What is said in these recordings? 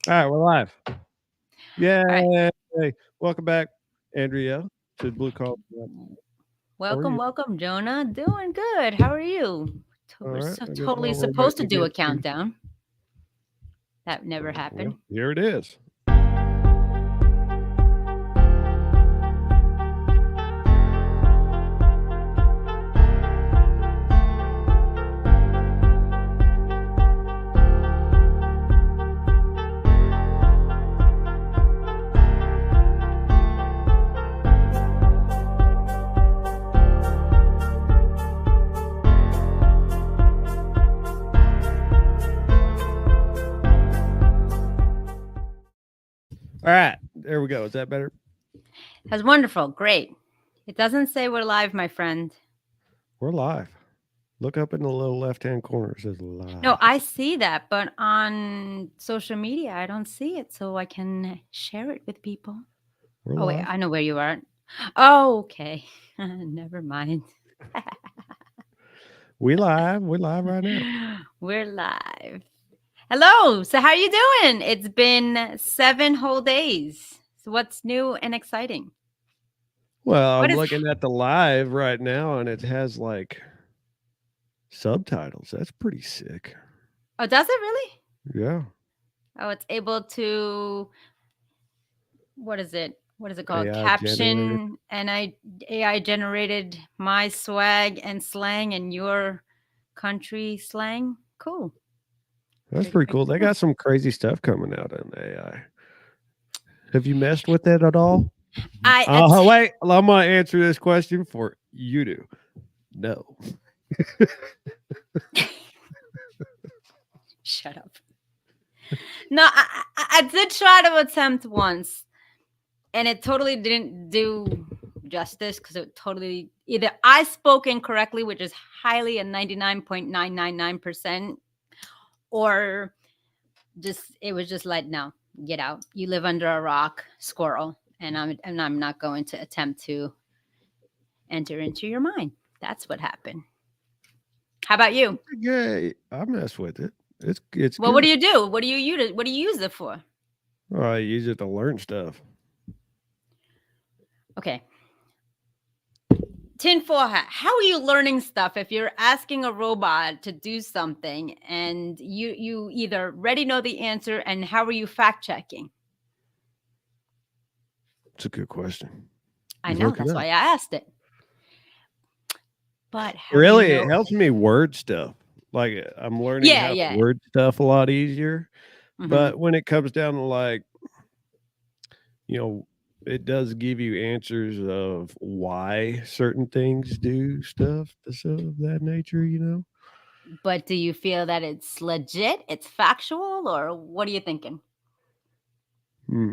All right, we're live. All right. Yay! Welcome back, Andrea, to Blue Collar. How are Welcome, you? welcome, Jonah. Doing good. How are you? All We're right. so I guess totally while we're waiting supposed to to do get a to, countdown. That never happened. well, here it is. All right, there we go. Is that better? That's wonderful. Great. It doesn't say we're live, my friend. We're live. Look up in the little left-hand corner. It says No, live. I see that, but on social media, I don't see it, so I can share it with people. We're Oh, wait, live. I know where you are. Oh, okay. Never mind. We live. We're live right now. We're live. Hello. So how you doing? It's been 7 whole days. So what's new and exciting? Well, What I'm is looking at the live right now, and it has like subtitles. That's pretty sick. Oh, does it really? Yeah. Oh, it's able to what is it? What is it called? AI generated. Caption and AI generated my swag and slang and your country slang. Cool. That's Pretty pretty freaking cool. They cool. got some crazy stuff coming out in AI. Have you messed with it at all? I Wait. I'm gonna answer this question for you. Do no. shut up. No, I did try to attempt once and it totally didn't do justice because it totally either I spoke incorrectly, which is highly a 99.999%, or just it was just like, no, get out. You live under a rock, squirrel, and I'm not going to attempt to enter into your mind. That's what happened. How about you? Yeah, I mess with it. It's Well, what do good. you do? What do you use it? What do you use it for? I use it to learn stuff. Okay. Tinfoil hat. How are you learning stuff if you're asking a robot to do something and you either already know the answer, and how are you fact checking? It's a good question. I Just know look it that's why up. I asked it. But how do you Really, it know? helps me word stuff. Like I'm learning Yeah, how to yeah. word stuff a lot easier. Hmm. But when it comes down to like, you know, it does give you answers of why certain things do stuff of that nature, you know? But do you feel that it's legit? It's factual, or what are you thinking? Hmm.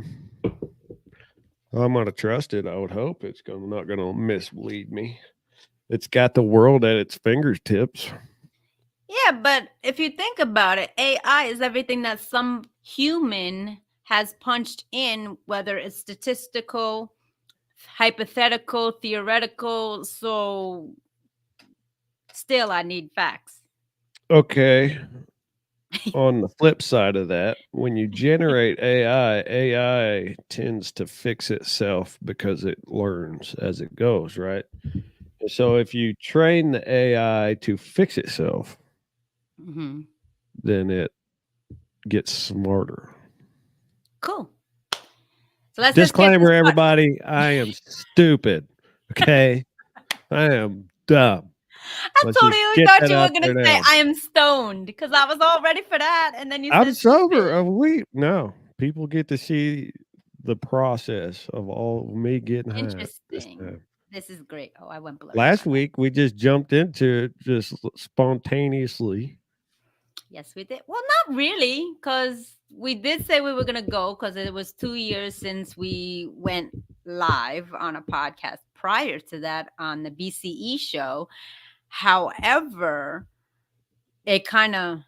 I'm gonna trust it. I would hope it's gonna not gonna mislead me. It's got the world at its fingertips. Yeah, but if you think about it, AI is everything that some human has punched in, whether it's statistical, hypothetical, theoretical. So still, I need facts. Okay. On the flip side of that, when you generate AI tends to fix itself because it learns as it goes, right? And so if you train the AI to fix itself, Hmm. then it gets smarter. Cool. So let's just get this Disclaimer, part. everybody, I am stupid. Okay. I am dumb. I Let's just totally get thought that you were out going to there say now. I am stoned because I was all ready for that. And then you I'm said sober stupid. a week. No, people get to see the process of all me getting high this Interesting. time. This is great. Oh, I went blurry. My Last bad. week we just jumped into it just spontaneously. Yes, we did. Well, not really, because we did say we were going to go because it was 2 years since we went live on a podcast prior to that on the BCE show. However, it kind of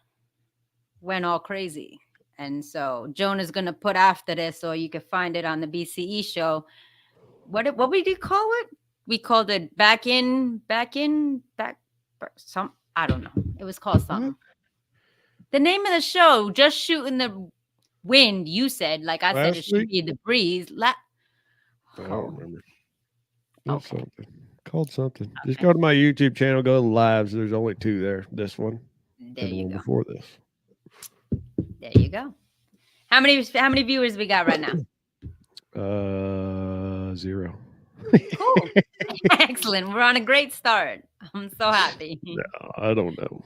went all crazy. And so Joan is going to put after this, so you can find it on the BCE show. What we did call it? We called it back some. I don't know. It was called What? something. The name of the show, just shooting the Wind, you said. Like I said, it Last should week? be the breeze. I don't Oh, remember. It's okay. something called something. Just Okay. go to my YouTube channel, go to lives. There's only two there. This one There and the you one go. before this. There you go. How many viewers we got right now? 0. Cool. Excellent. We're on a great start. I'm so happy. No, I don't know.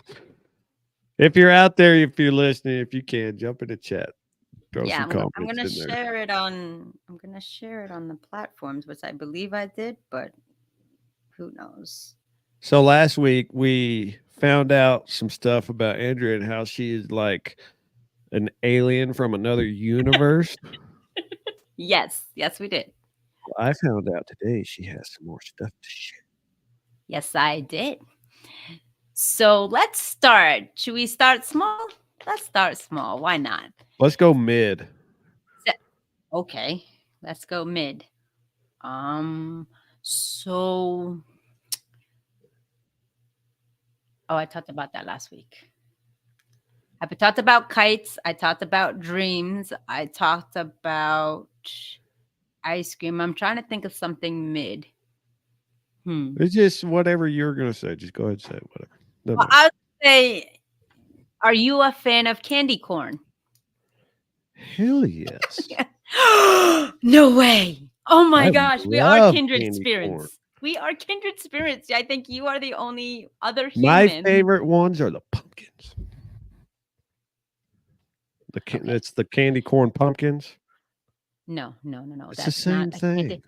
If you're out there, if you're listening, if you can, jump in the chat. Throw Yeah, some I'm comments gonna in there. share it on. I'm gonna share it on the platforms, which I believe I did, but who knows? So last week we found out some stuff about Andrea and how she is like an alien from another universe. Yes, yes, we did. I found out today she has some more stuff to share. Yes, I did. So let's start. Should we start small? Let's start small. Why not? Let's go mid. Se- Okay, let's go mid. Um, so I talked about that last week. I talked about kites. I talked about dreams. I talked about ice cream. I'm trying to think of something mid. It's just whatever you're gonna say. Just go ahead and say it, whatever. Doesn't Well, matter. I would say, are you a fan of candy corn? Hell yes. No way. Oh my I gosh, we are love kindred candy corn. spirits. We are kindred spirits. I think you are the only other My human. favorite ones are the pumpkins. Okay. It's the candy corn pumpkins. No, no, no, no. It's the That's not same a candy. thing.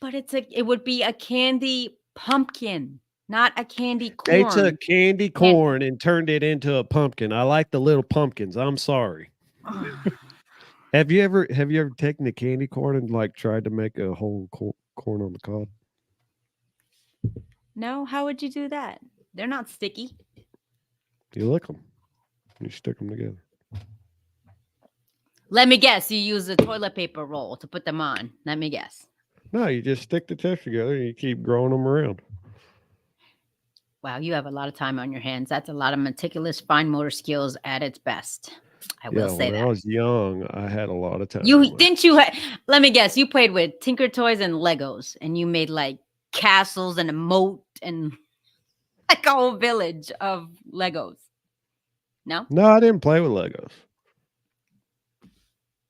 But it would be a candy pumpkin, not a candy They took corn. candy Can corn and turned it into a pumpkin. I like the little pumpkins. I'm sorry. Have you ever taken the candy corn and like tried to make a whole corn on the cob? No, how would you do that? They're not sticky. You lick them. You stick them together. Let me guess. You use a toilet paper roll to put them on. Let me guess. No, you just stick the tips together and you keep growing them around. Wow, you have a lot of time on your hands. That's a lot of meticulous fine motor skills at its best. I will Yeah, say when I that. was young, I had a lot of time You on my didn't you let me guess, you played with Tinker Toys and Legos and you made like castles and a moat and like a whole village of Legos. No? No, I didn't play with Legos.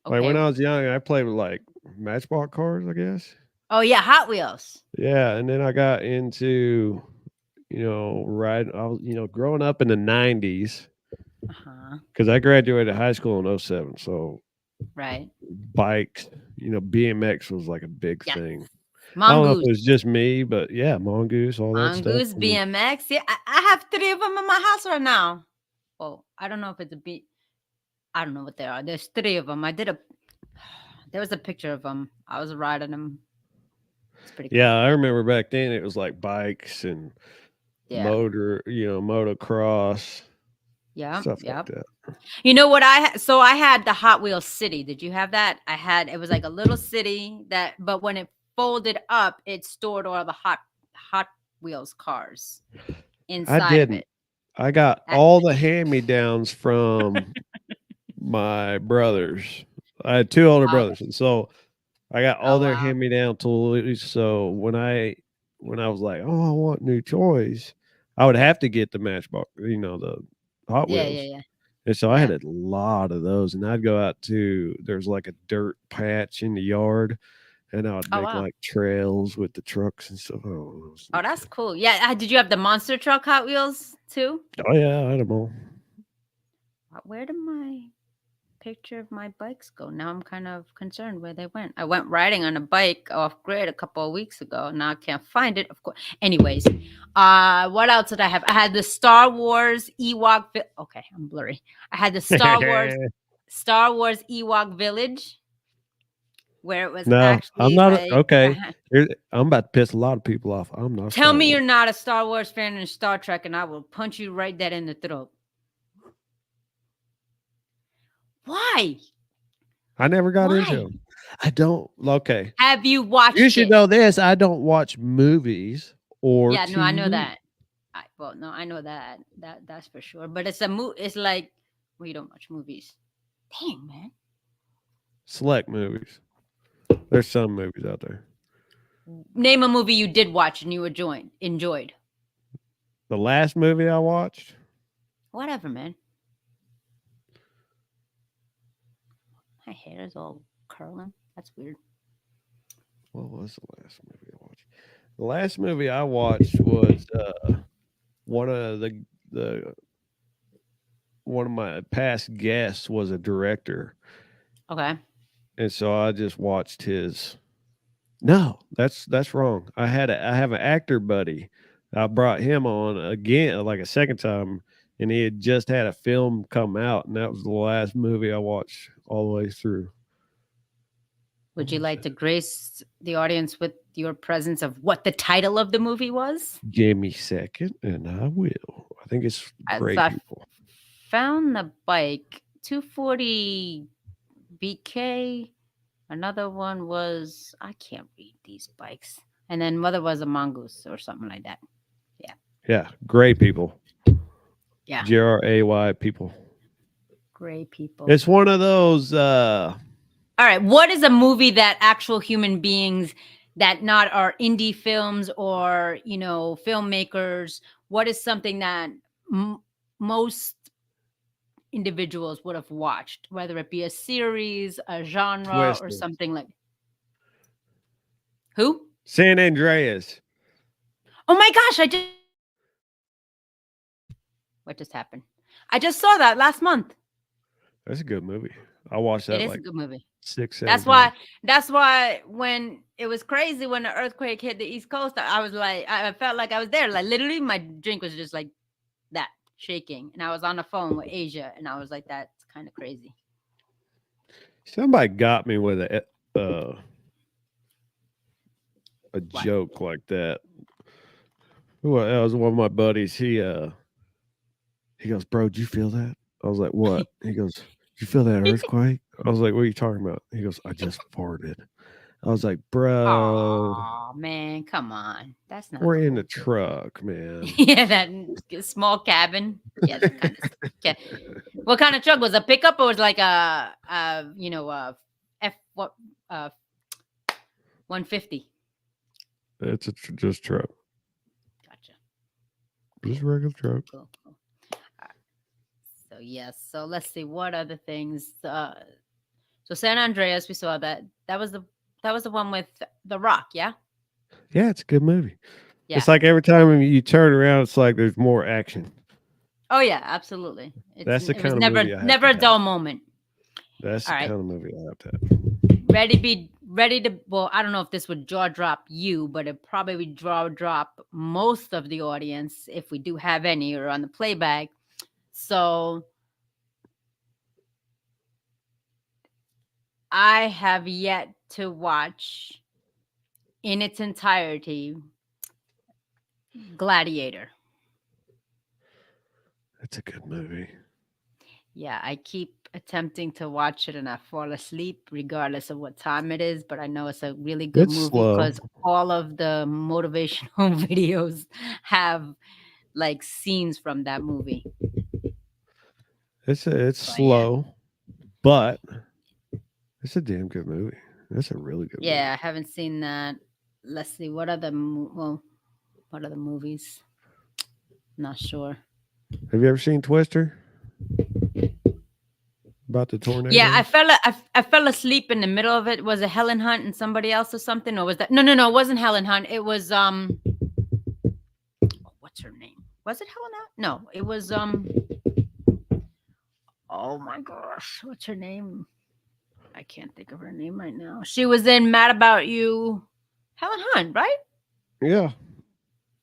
Like Okay. when I was young, I played with like Matchbox cars, I guess. Oh yeah, Hot Wheels. Yeah, and then I got into, riding. I was, growing up in the '90s Uh-huh. because I graduated high school in '07. So Right. bikes, BMX was like a big Yes. thing. I don't know if Mongoose. it was just me, but yeah, mongoose, all that stuff. Mongoose, BMX. Yeah, I have 3 of them in my house right now. Oh, I don't know if it's a B. I don't know what they are. There's 3 of them. There was a picture of them. I was riding them. It's pretty cool. Yeah, I remember back then it was like bikes and Yeah. motocross, Yeah. stuff like Yeah. that. You know what so I had the Hot Wheels City. Did you have that? It was like a little city but when it folded up, it stored all the Hot Wheels cars I inside of didn't. it. I got That- all the hand-me-downs from my brothers. I had 2 older oh, brothers, and so I got all oh their wow. hand-me-down toys. So when I was like, "Oh, I want new toys," I would have to get the Matchbox, the Hot Yeah, Wheels. yeah, yeah. And so I had Yeah. a lot of those, and I'd go out to there's like a dirt patch in the yard, and I would Oh make wow. like trails with the trucks and stuff. Oh, Oh, that's cool. Yeah. Did you have the monster truck Hot Wheels too? oh yeah, I had them all. Where did my picture of my bikes go? Now I'm kind of concerned where they went. I went riding on a bike off grid a couple of weeks ago. Now I can't find it. Of course. Anyways, what else did I have? I had the Star Wars Ewok. Okay, I'm blurry. I had the Star Wars Ewok Village, where it was No, I'm actually not like. okay. I'm about to piss a lot of people off. I'm not a Tell Star me Wars. you're not a Star Wars fan in Star Trek, and I will punch you right dead in the throat. Why? I never got into Why? them. I don't. Okay, Have you you watched should it? know this. I don't watch movies or Yeah, no, I know TV. that. No, I know that. That's for sure. But it's a It's like, well, you don't watch movies. Dang, man. Select movies. There's some movies out there. Name a movie you did watch and you enjoyed. The last movie I watched, Whatever, man. My hair is all curling. That's weird. what was the last movie I watched? The last movie I watched was one of the one of my past guests was a director, Okay. and so I just watched his. No, that's wrong. I have an actor buddy. I brought him on again, like a second time, and he had just had a film come out, and that was the last movie I watched all the way through. What Would you was like it? to grace the audience with your presence of what the title of the movie was? Give me a second, and I will. I think it's So Gray I People. found the bike 240 BK. Another one was, I can't read these bikes. And then mother was a mongoose or something like that. Yeah. Yeah, Gray People. Yeah. GRAY People. Gray people. It's one of those. All right. What is a movie that actual human beings that not are indie films or, filmmakers, what is something that most individuals would have watched, whether it be a series, a genre, or Twister. something like who? San Andreas. Oh my gosh, what just happened? I just saw that last month. That's a good movie. I watched It that is a like good movie. six, seven That's times. why. That's why when it was crazy when the earthquake hit the East Coast, I was like, I felt like I was there. Like literally, my drink was just like that, shaking, and I was on the phone with Asia, and I was like, that's kind of crazy. Somebody got me with uh, a What? joke like that. Well, that was one of my buddies. He goes, "Bro, did you feel that?" I was like, "What?" He goes, "Did you feel that earthquake?" I was like, "What are you talking about?" He goes, "I just farted." I was like, "Bro, Oh man, come on, that's not we're in the cool. truck, man." Yeah, that small cabin. Yeah, that kind of. Okay. What kind of truck was it? A pickup or was it like F what uh 150? It's just truck, Gotcha. just Cool. a regular truck. Cool. Cool. So yes. So let's see what other things. So San Andreas, we saw that. That was the one with The Rock. Yeah. Yeah, it's a good movie. Yeah. It's like every time you turn around, it's like there's more action. Oh yeah, absolutely. That's the It was kind of never movie I have never to a have. dull moment. That's All the right. kind of movie I have to have. Ready to, well, I don't know if this would jaw drop you, but it probably would jaw drop most of the audience if we do have any or on the playback. So I have yet to watch in its entirety Gladiator. It's a good movie. Yeah, I keep attempting to watch it and I fall asleep regardless of what time it is, but I know it's a really good It's movie slow. because all of the motivational videos have like scenes from that movie. It's But yeah. slow, but it's a damn good movie. That's a really good movie. Yeah, I haven't seen that. Let's see what other what other movies? Not sure. Have you ever seen Twister? About the Yeah, tornado? I fell asleep in the middle of it. Was it Helen Hunt and somebody else or something? Or was that no, it wasn't Helen Hunt. It was what's her name? Was it Helen Hunt? No, it was oh my gosh, what's her name? I can't think of her name right now. She was in Mad About You. Helen Hunt, right? Yeah.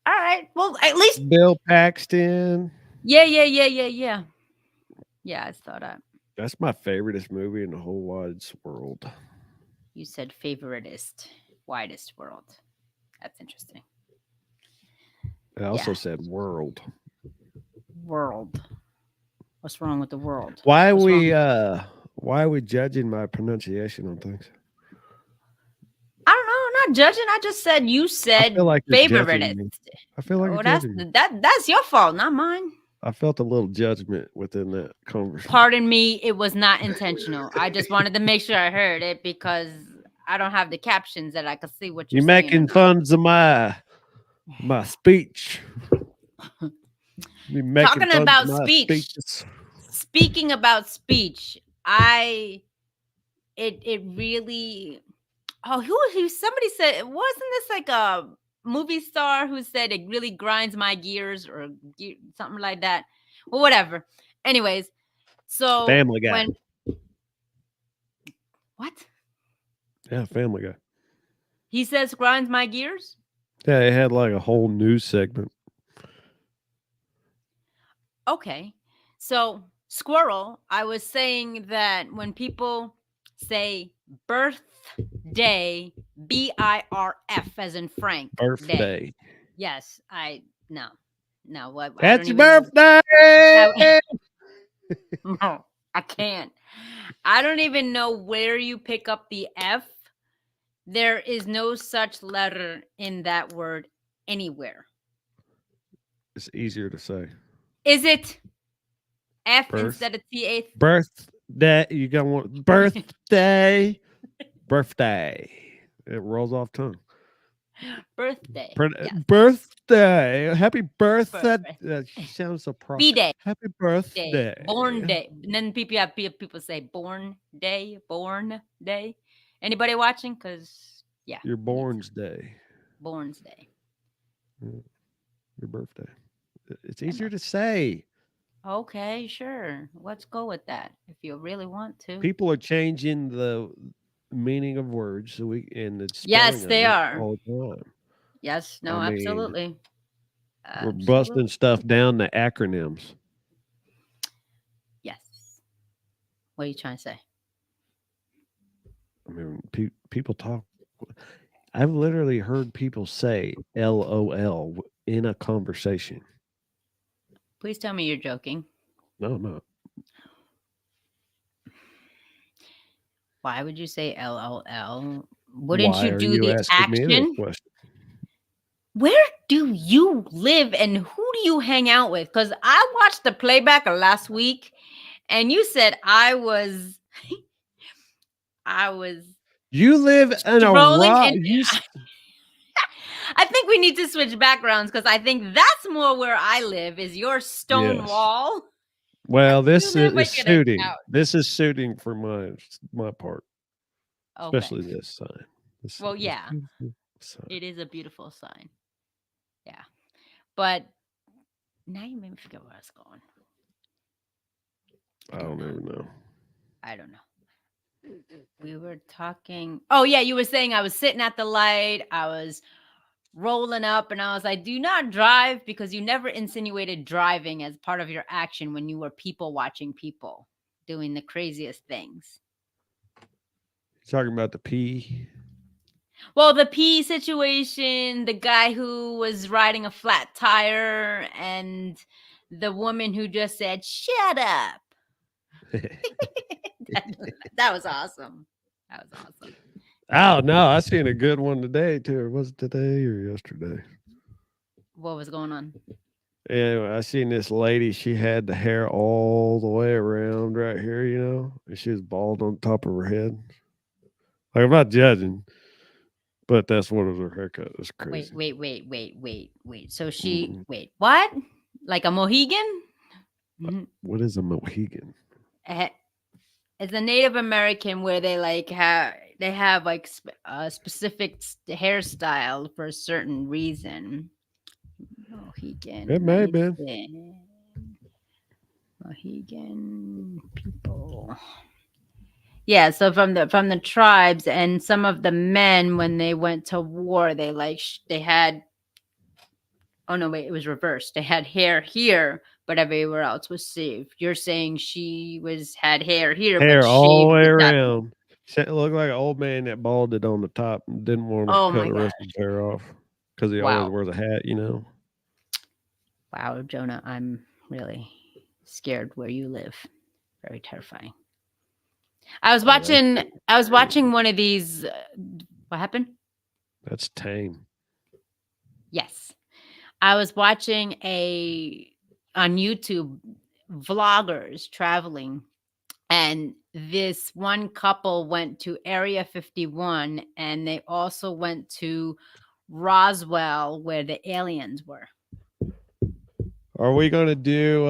All right. Well, at least Bill Paxton. yeah. Yeah, I saw that. That's my favoriteest movie in the whole wide world. You said favoritist, widest world. That's interesting. I Yeah, also said world. world. What's wrong with the world? Why are What's wrong? why are we judging my pronunciation on things? I don't know. I'm not judging. I just said you I said feel like you're judging favoritist. me. I feel like you're Oh, that's judging me. that's your fault, not mine. I felt a little judgment within that conversation. Pardon me, it was not intentional. I just wanted to make sure I heard it because I don't have the captions that I could see what you're You saying or making not. fun of my speech. You making Talking fun of about my speech. speeches. Speaking about speech, it really, oh, who somebody said, wasn't this like a movie star who said it really grinds my gears or something like that? Well, whatever. Anyways, so Family Guy. when what Yeah, Family Guy. he says grinds my gears. Yeah, it had like a whole news segment. Okay. So, squirrel, I was saying that when people say birthday, BIRF as in Frank day. Birthday. Yes, no. No, what I don't Happy even know. birthday! No, I can't. I don't even know where you pick up the F. There is no such letter in that word anywhere. It's easier to say. Is it F Birth. instead of TH? Birthday. You got one. Birthday. Birthday. It rolls off tongue. Birthday. Yes. Birthday. Happy birthday. Birthday. She sounds so proud. B-day. Happy Day. birthday. Born day. And then people say born day. Born day. Anybody watching? Because, yeah. Your born's day. Born's day. Your birthday. It's easier to say. Okay, sure. Let's go with that if you really want to. People are changing the meaning of words so and the Yes, spelling they of it are. all the time. Yes, no, I mean, absolutely. we're busting stuff down to acronyms. Yes. What are you trying to say? I mean, people talk. I've literally heard people say LOL in a conversation. Please tell me you're joking. No, I'm not. Why would you say LOL? Wouldn't Why you are do you the asking me this action? question? Where do you live and who do you hang out with? Because I watched the playback of last week and you said I was You live in a strolling rock. and I think we need to switch backgrounds because I think that's more where I live is your stone Yes. wall. Well, You this live is like in a suiting. couch. This is suiting for my part, Okay. especially this sign. Well, yeah, sign. it is a beautiful sign. Yeah. But now you made me forget where I was going. I don't even know. I don't know. We were talking. Oh, yeah. You were saying I was sitting at the light. I was rolling up and I was like, do not drive because you never insinuated driving as part of your action when you were people watching people doing the craziest things. You're talking about the pee? Well, the pee situation, the guy who was riding a flat tire, and the woman who just said, shut up. that was awesome. That was awesome. Oh, no. I seen a good one today, too. Was it today or yesterday? What was going on? Anyway, I seen this lady. She had the hair all the way around right here, and she was bald on top of her head. Like, I'm not judging, but that's what was her haircut. It's crazy. Wait. So wait, what? Like a Mohegan? What is a Mohegan? It's a Native American where they have like a specific hairstyle for a certain reason. Mohegan. It may have been. Mohegan people. Yeah, so from the tribes and some of the men when they went to war, they had. Oh no, wait, it was reversed. They had hair here, but everywhere else was shaved. You're saying she had hair here, but all the way shaved around. She looked like an old man that balded on the top and didn't want to cut the rest of his hair off because he always wears a hat, Wow, Jonah, I'm really scared where you live. Very terrifying. I was watching one of these. What happened? That's tame. Yes. I was watching a on YouTube vloggers traveling, and this one couple went to Area 51, and they also went to Roswell where the aliens were. Are we gonna do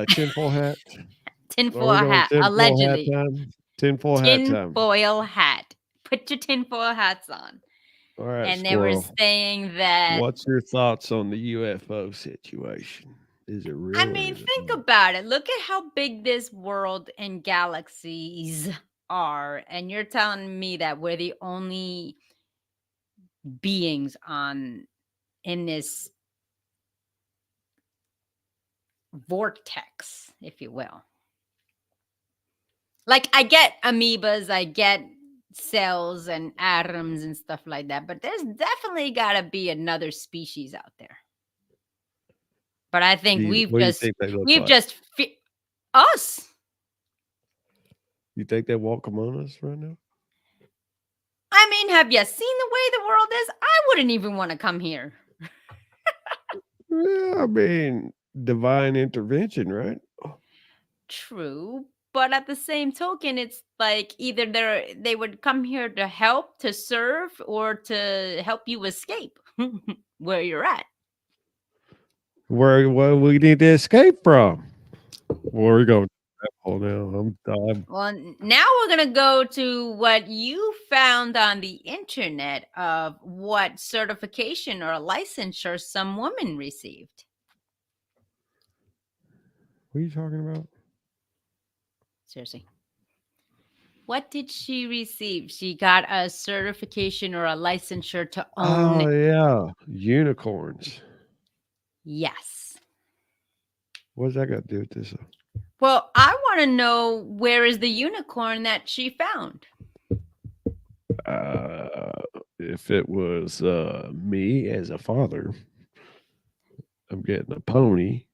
tinfoil hat? Are Tinfoil we going hat, tinfoil hat allegedly. time? Tinfoil hat time. Tinfoil hat. Put your tinfoil hats on. All right, And they were squirrel. saying that, What's your thoughts on the UFO situation? Is it I real or mean, is it think not? about it. Look at how big this world and galaxies are. And you're telling me that we're the only beings on in this vortex, if you will. Like, I get amoebas, I get cells and atoms and stuff like that, but there's definitely got to be another species out there. But I think What do you think they look we've like? just us. You think they walk among us right now? I mean, have you seen the way the world is? I wouldn't even want to come here. Yeah, I mean, divine intervention, right? True, but at the same token, it's like either they would come here to help, to serve, or to help you escape where you're at. Where what we need to escape from? Where we going? Oh, now I'm Well, now we're going to go to what you found on the internet of what certification or licensure some woman received. What are you talking about? Seriously. What did she receive? She got a certification or a licensure to own. Oh yeah, unicorns. Yes. What's that got to do with this? Well, I want to know, where is the unicorn that she found? If it was me as a father, I'm getting a pony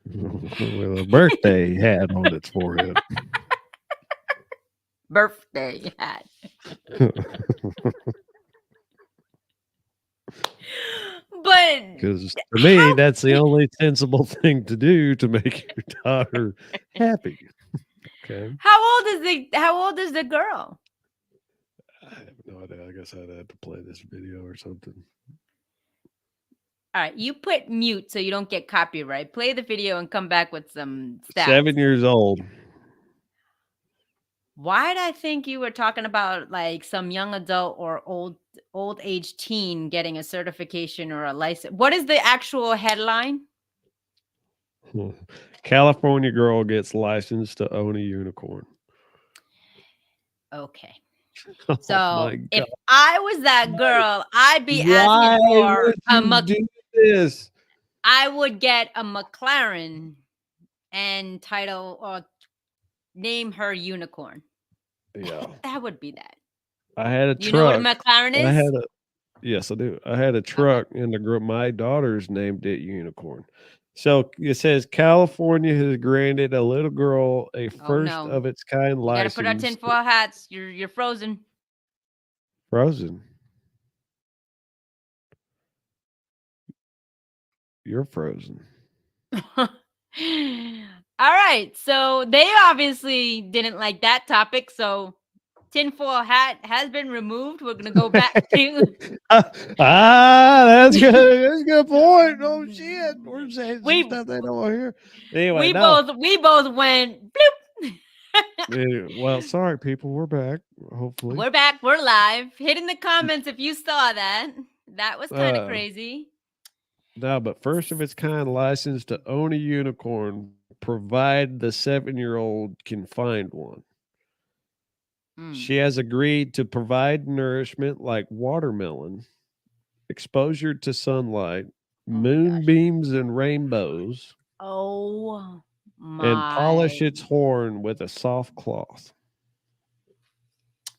with a birthday hat on its forehead. Birthday hat. But Because to me, that's the only sensible thing to do to make your daughter happy. Okay. how old is the girl? I have no idea. I guess I'd have to play this video or something. All right, you put mute so you don't get copyright. Play the video and come back with some stats. 7 years old. Why did I think you were talking about like some young adult or old age teen getting a certification or a license? What is the actual headline? California girl gets licensed to own a unicorn. Okay. Oh So my if God. I was that girl, I'd be Why asking for would you do this? I would get a McLaren and title or name her unicorn. Yeah. That would be that. I had a Do you know what a truck. McLaren I is? had a Yes, I do. I had a truck and my daughters named it Unicorn. So it says California has granted a little girl a Oh first no. of its kind You gotta put our license. tinfoil hats. You're frozen. Frozen. You're frozen. All right. So they obviously didn't like that topic. So tinfoil hat has been removed. We're gonna go back to That's good. That's a good point. Oh shit. We're saying some we stuff they don't want to hear. Anyway, we no. both went bloop. Well, sorry, people. We're back. Hopefully. We're back. We're live. Hit in the comments if you saw that. That was kind of Uh, crazy. No, but first of its kind license to own a unicorn, provide the 7-year-old can find one. She has agreed to provide nourishment like watermelon, exposure to sunlight, moonbeams and rainbows, Oh and polish my. its horn with a soft cloth.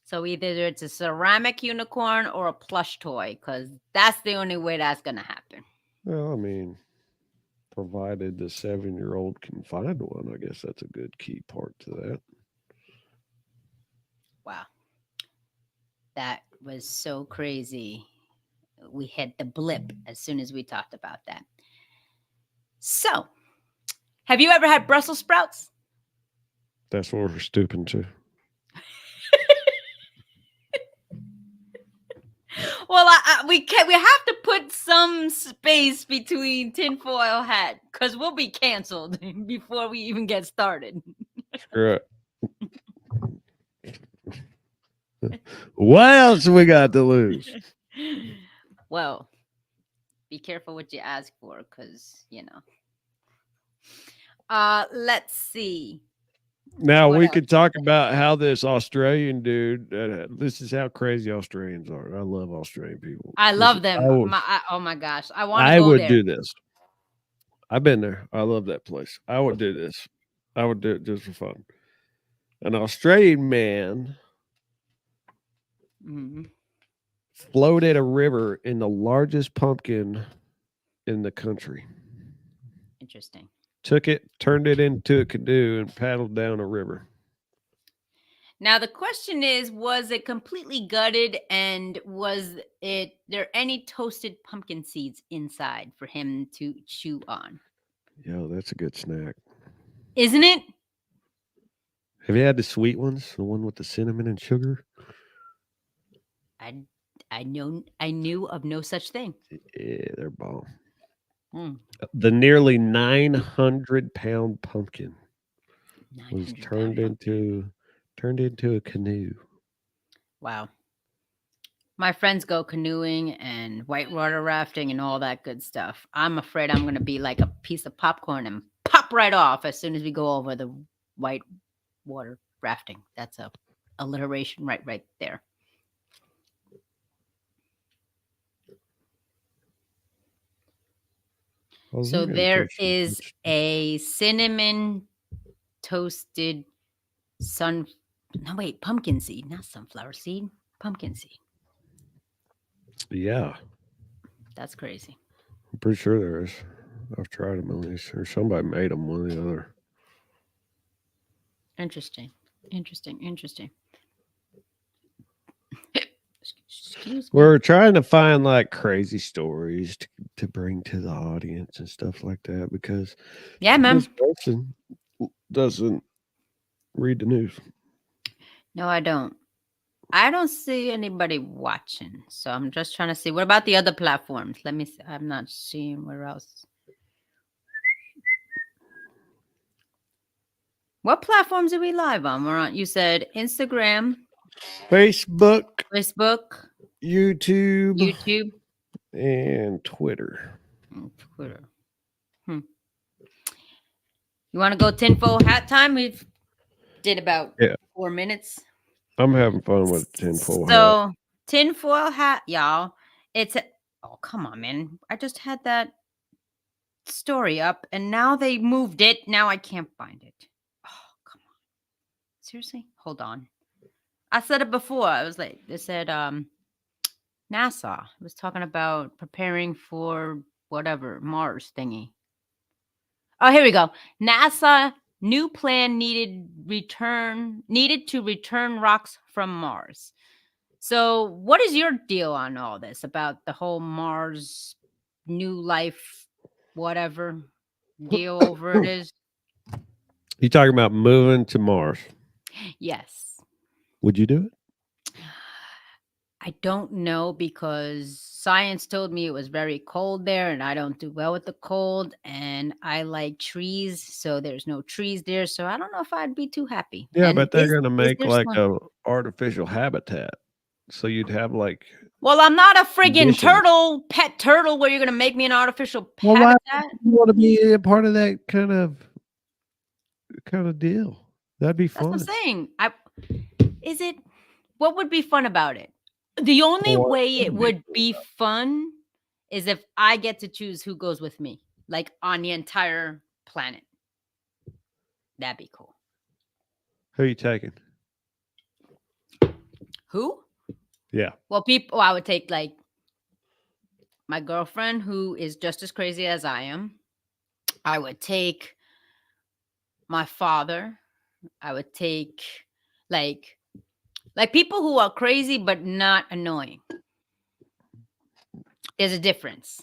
So either it's a ceramic unicorn or a plush toy, because that's the only way that's going to happen. Well, I mean, provided the 7-year-old can find one, I guess that's a good key part to that. Wow. That was so crazy. We hit the blip as soon as we talked about that. So, have you ever had Brussels sprouts? That's what we're stooping to. Well, we have to put some space between tinfoil hat because we'll be canceled before we even get started. Screw it. What else we got to lose? Well, be careful what you ask for, because let's see Now what we else could is talk there. about how this Australian dude. This is how crazy Australians are. I love Australian people. I This love them. Oh my gosh, I want to I go would there. do this. I've been there. I love that place. I would do this. I would do it just for fun. An Australian man Mhm. floated a river in the largest pumpkin in the country. Interesting. Took it, turned it into a canoe, and paddled down a river. Now the question is, was it completely gutted, and was it there any toasted pumpkin seeds inside for him to chew on? Yo, that's a good snack. Isn't it? Have you had the sweet ones? The one with the cinnamon and sugar? I I knew of no such thing. Yeah, they're bomb. Mm, The nearly 900-pound pumpkin was 900 pound pumpkin. turned into a canoe. Wow. My friends go canoeing and whitewater rafting and all that good stuff. I'm afraid I'm going to be like a piece of popcorn and pop right off as soon as we go over the white water rafting. That's a alliteration right there. Oh, So they're gonna there taste some good is stuff. a cinnamon toasted sun no wait, pumpkin seed, not sunflower seed, pumpkin seed. Yeah, That's crazy. I'm pretty sure there is. I've tried them at least, or somebody made them, one or the other. Interesting. Interesting. Excuse me. We're trying to find like crazy stories to bring to the audience and stuff like that because Yeah, this man. person doesn't read the news. No, I don't. I don't see anybody watching. So I'm just trying to see. What about the other platforms? Let me see. I'm not seeing where else. What platforms are we live on? We're on, you said Instagram, Facebook, Facebook, YouTube, YouTube, and Twitter. and Twitter. Hmm. You want to go tinfoil hat time? We've did about Yeah, 4 minutes. I'm having fun with a tinfoil hat. So tinfoil hat, y'all. It's a, oh come on, man. I just had that story up and now they moved it. Now I can't find it. Oh, come on. Seriously? Hold on. I said it before. I was like, they said NASA was talking about preparing for whatever Mars thingy. Oh, here we go. NASA new plan needed to return rocks from Mars. So, what is your deal on all this about the whole Mars new life whatever deal over it is? You talking about moving to Mars? Yes. Would you do it? I don't know because science told me it was very cold there and I don't do well with the cold and I like trees, so there's no trees there, so I don't know if I'd be too happy. Yeah, And but they're gonna is make there like some a artificial habitat, so you'd have like Well, I'm not a friggin' conditions. turtle, pet turtle where you're going to make me an artificial Well, why habitat. would you want to be a part of that kind of deal? That'd be That's what fun. I'm saying. Is it what would be fun about it? The only What way it would be would be fun is if I get to choose who goes with me, like on the entire planet. That'd be cool. who are you taking? Who? Yeah. Well, people, I would take like my girlfriend, who is just as crazy as I am. I would take my father. I would take like people who are crazy but not annoying. There's a difference.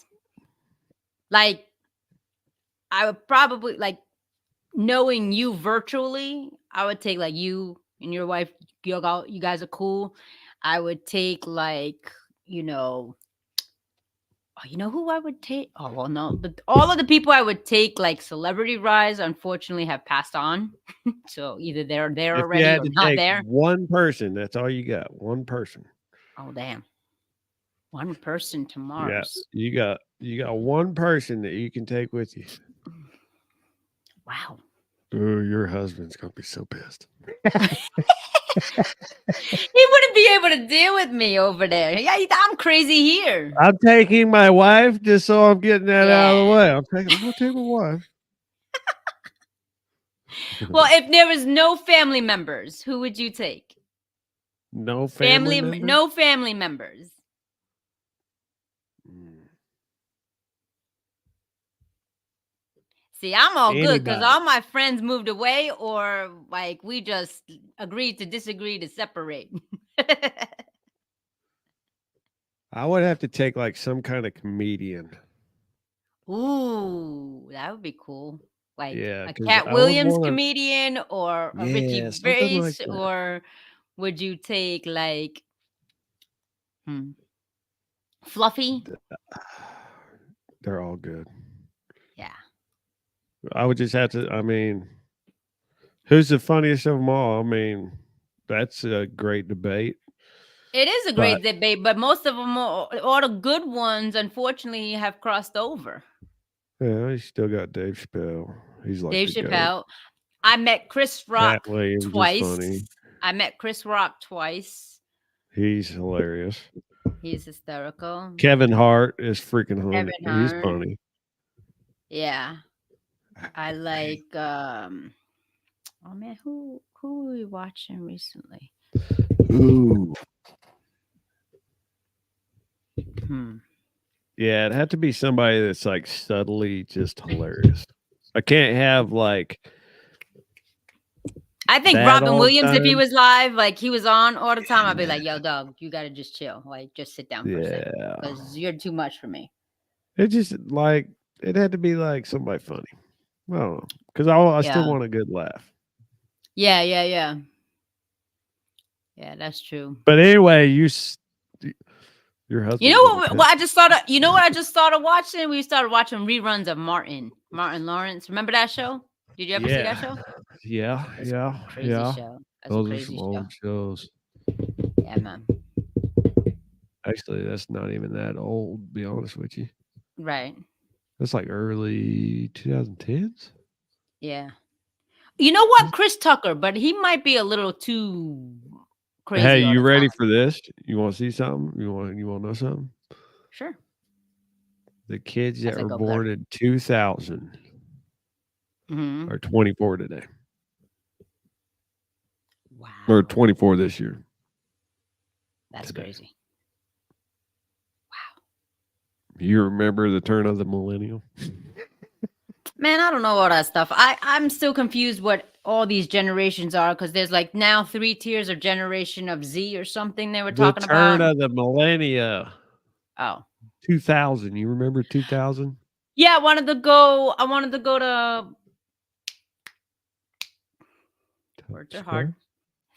Like I would probably like knowing you virtually. I would take like you and your wife. You guys are cool. I would take like you know. Oh, you know who I would take? Oh well, no, but all of the people I would take like celebrity rise, unfortunately, have passed on. So either they're there If you already had or to not take there. one person, that's all you got, one person. Oh damn, one person to Yeah, Mars. you got one person that you can take with you. Wow. Oh, your husband's gonna be so pissed. He wouldn't be able to deal with me over there. Yeah, I'm crazy here. I'm taking my wife just so I'm getting that out of the Yeah. way. I'm gonna take my wife. Well, if there was no family members, who would you take? No family members? No family members. Mm. See, I'm all good because Anybody. all my friends moved away or like we just agreed to disagree to separate. I would have to take like some kind of comedian. Ooh, that would be cool. Like Yeah, a because Cat I would Williams want to. comedian or a Yeah, Richie something like Bass, that. or would you take like hmm, Fluffy? They're all good. Yeah. I would just have to. I mean, who's the funniest of them all? I mean, that's a great debate. It is a But great debate, but most of them, all the good ones, unfortunately, have crossed over. yeah, you still got Dave Chappelle. He's like Dave the goat. Chappelle. I met Chris Cat Rock Williams is funny. twice. I met Chris Rock twice. He's hilarious. He's hysterical. Kevin Hart is freaking funny. Kevin He's Hart. funny. Yeah. I like oh man, who were we watching recently? Ooh. Hmm. Yeah, it had to be somebody that's like subtly just hilarious. I can't have like I think that Robin all the Williams, if he time. was live, like he was on all the time, I'd be like, yo, dog, you gotta just chill. Like just sit down for a second. Yeah. Because you're too much for me. It just like it had to be like somebody funny. I don't know. Because I still Yeah. want a good laugh. Yeah. Yeah, that's true. But anyway, your You husband's know gonna be what I pissed. just started? You know what I just started watching? We started watching reruns of Martin Lawrence. Remember that show? Did you ever see that Yeah. show? Yeah. That's a Yeah. crazy Yeah. show. That's a Those are some crazy show. old shows. Yeah, man. Actually, that's not even that old, to be honest with you. Right. That's like early 2010s. Yeah. You know what? Chris Tucker, but he might be a little too Hey, crazy all you the ready time. for this? You want to see something? You want to know something? Sure. The kids I that said were go blur. born in 2000 Mm-hmm. are 24 today, or Wow. 24 this year. That's Today. crazy. You remember the turn of the millennial? Man, I don't know all that stuff. I'm still confused what all these generations are because there's like now 3 tiers of generation of Z or something they were The talking turn about. of the millennia. Oh. 2000. You remember 2000? Yeah, I wanted to go to words are hard.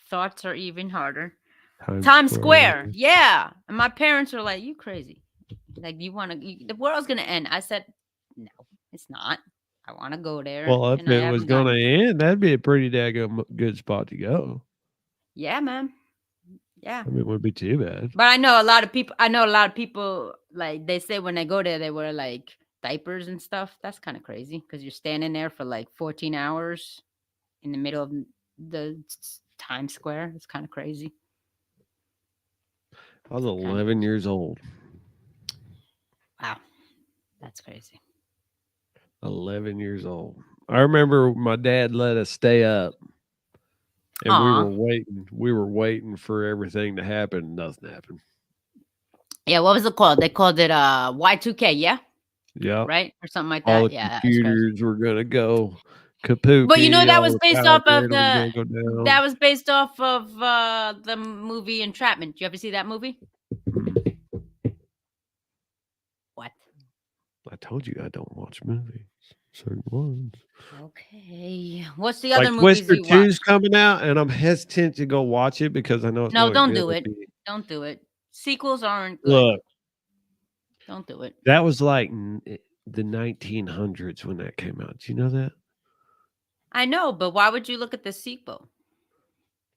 Thoughts are even harder. Times Square. Yeah. And my parents were like, "You crazy. Like the world's going to end." I said, "No, it's not. I want to go there." Well, if And I it was haven't going gotten. to end, that'd be a pretty daggone good spot to go. Yeah, man. Yeah. I mean, it wouldn't be too bad. But I know a lot of people like they say when they go there they wear like diapers and stuff. That's kind of crazy because you're standing there for like 14 hours in the middle of the Times Square. It's kind of crazy. I was 11 years old. Wow. That's crazy. 11 years old. I remember my dad let us stay up. And we were waiting for everything to happen. Nothing happened. Yeah, what was it called? They called it Y2K, yeah? Yeah. Right? Or something like that. All the Yeah, computers were gonna go kapooky. but you know that all was the based power off of grid was gonna go down. that was based off of the movie Entrapment. Did you ever see that movie? What? I told you I don't watch movies. certain ones. Okay. What's the Like other movies Twister you 2's watched? coming out, and I'm hesitant to go watch it because I know it's No, not don't gonna do it. be. Don't do it. Sequels aren't good. Look, Don't do it. that was like the 1900s when that came out. Do you know that? I know, but why would you look at the sequel?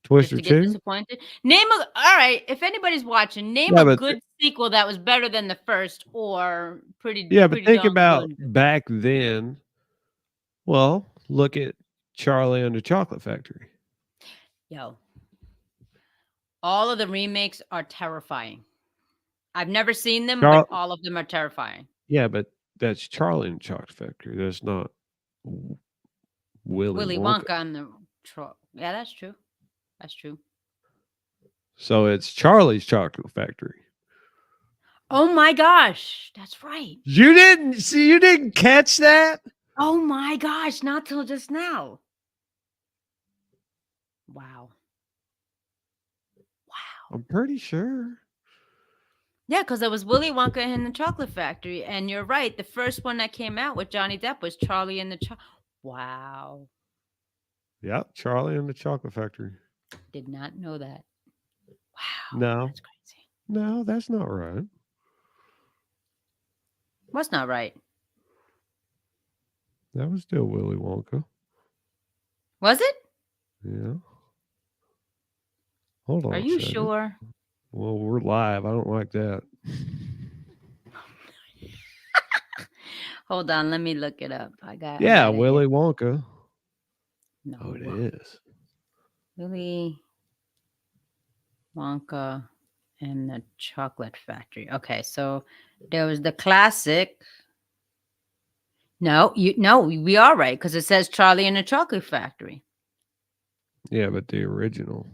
Just Twister to get 2? disappointed? Name a all right, if anybody's watching, name Yeah, a but good sequel that was better than the first or pretty yeah, but pretty think darn about good. back then. Well, look at Charlie and the Chocolate Factory. Yo, all of the remakes are terrifying. I've never seen them, but Char all of them are terrifying. Yeah, but that's Charlie and the Chocolate Factory. That's not W Willy Willy Wonka. Wonka on the yeah, that's true. That's true. So it's Charlie's Chocolate Factory. Oh my gosh, that's right. You didn't catch that? Oh my gosh, not till just now. Wow. Wow. I'm pretty sure. Yeah, because it was Willy Wonka and the Chocolate Factory, and you're right. The first one that came out with Johnny Depp was Charlie and the Wow, Yep, Charlie and the Chocolate Factory. did not know that. Wow, No. that's crazy. No, that's not right. What's not right? That was still Willy Wonka. Was it? Yeah. Hold Are on a you second. sure? Well, we're live. I don't like that. Hold on, let me look it up. I Yeah, got it here. Willy Wonka. Oh, it No, is. Willy Wonka and the Chocolate Factory. Okay, so there was the classic. No, we are right because it says Charlie and the Chocolate Factory. Yeah, but the original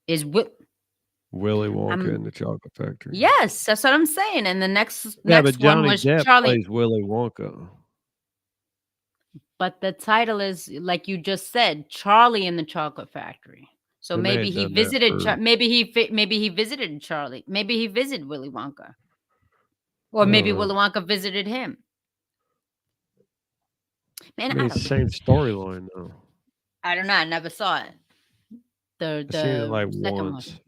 Is what Willy Wonka I'm and the Chocolate Factory. yes, that's what I'm saying. And the next Yeah, but next one Johnny was Depp Charlie, plays Willy Wonka. but the title is like you just said, Charlie and the Chocolate Factory. So They may maybe have he done that visited. for Maybe he visited Charlie. Maybe he visited Willy Wonka, or I don't maybe know. Willy Wonka visited him. I Man, mean, I it's the don't. same storyline though. I don't know. I never saw it. The I've seen it like the second one. once,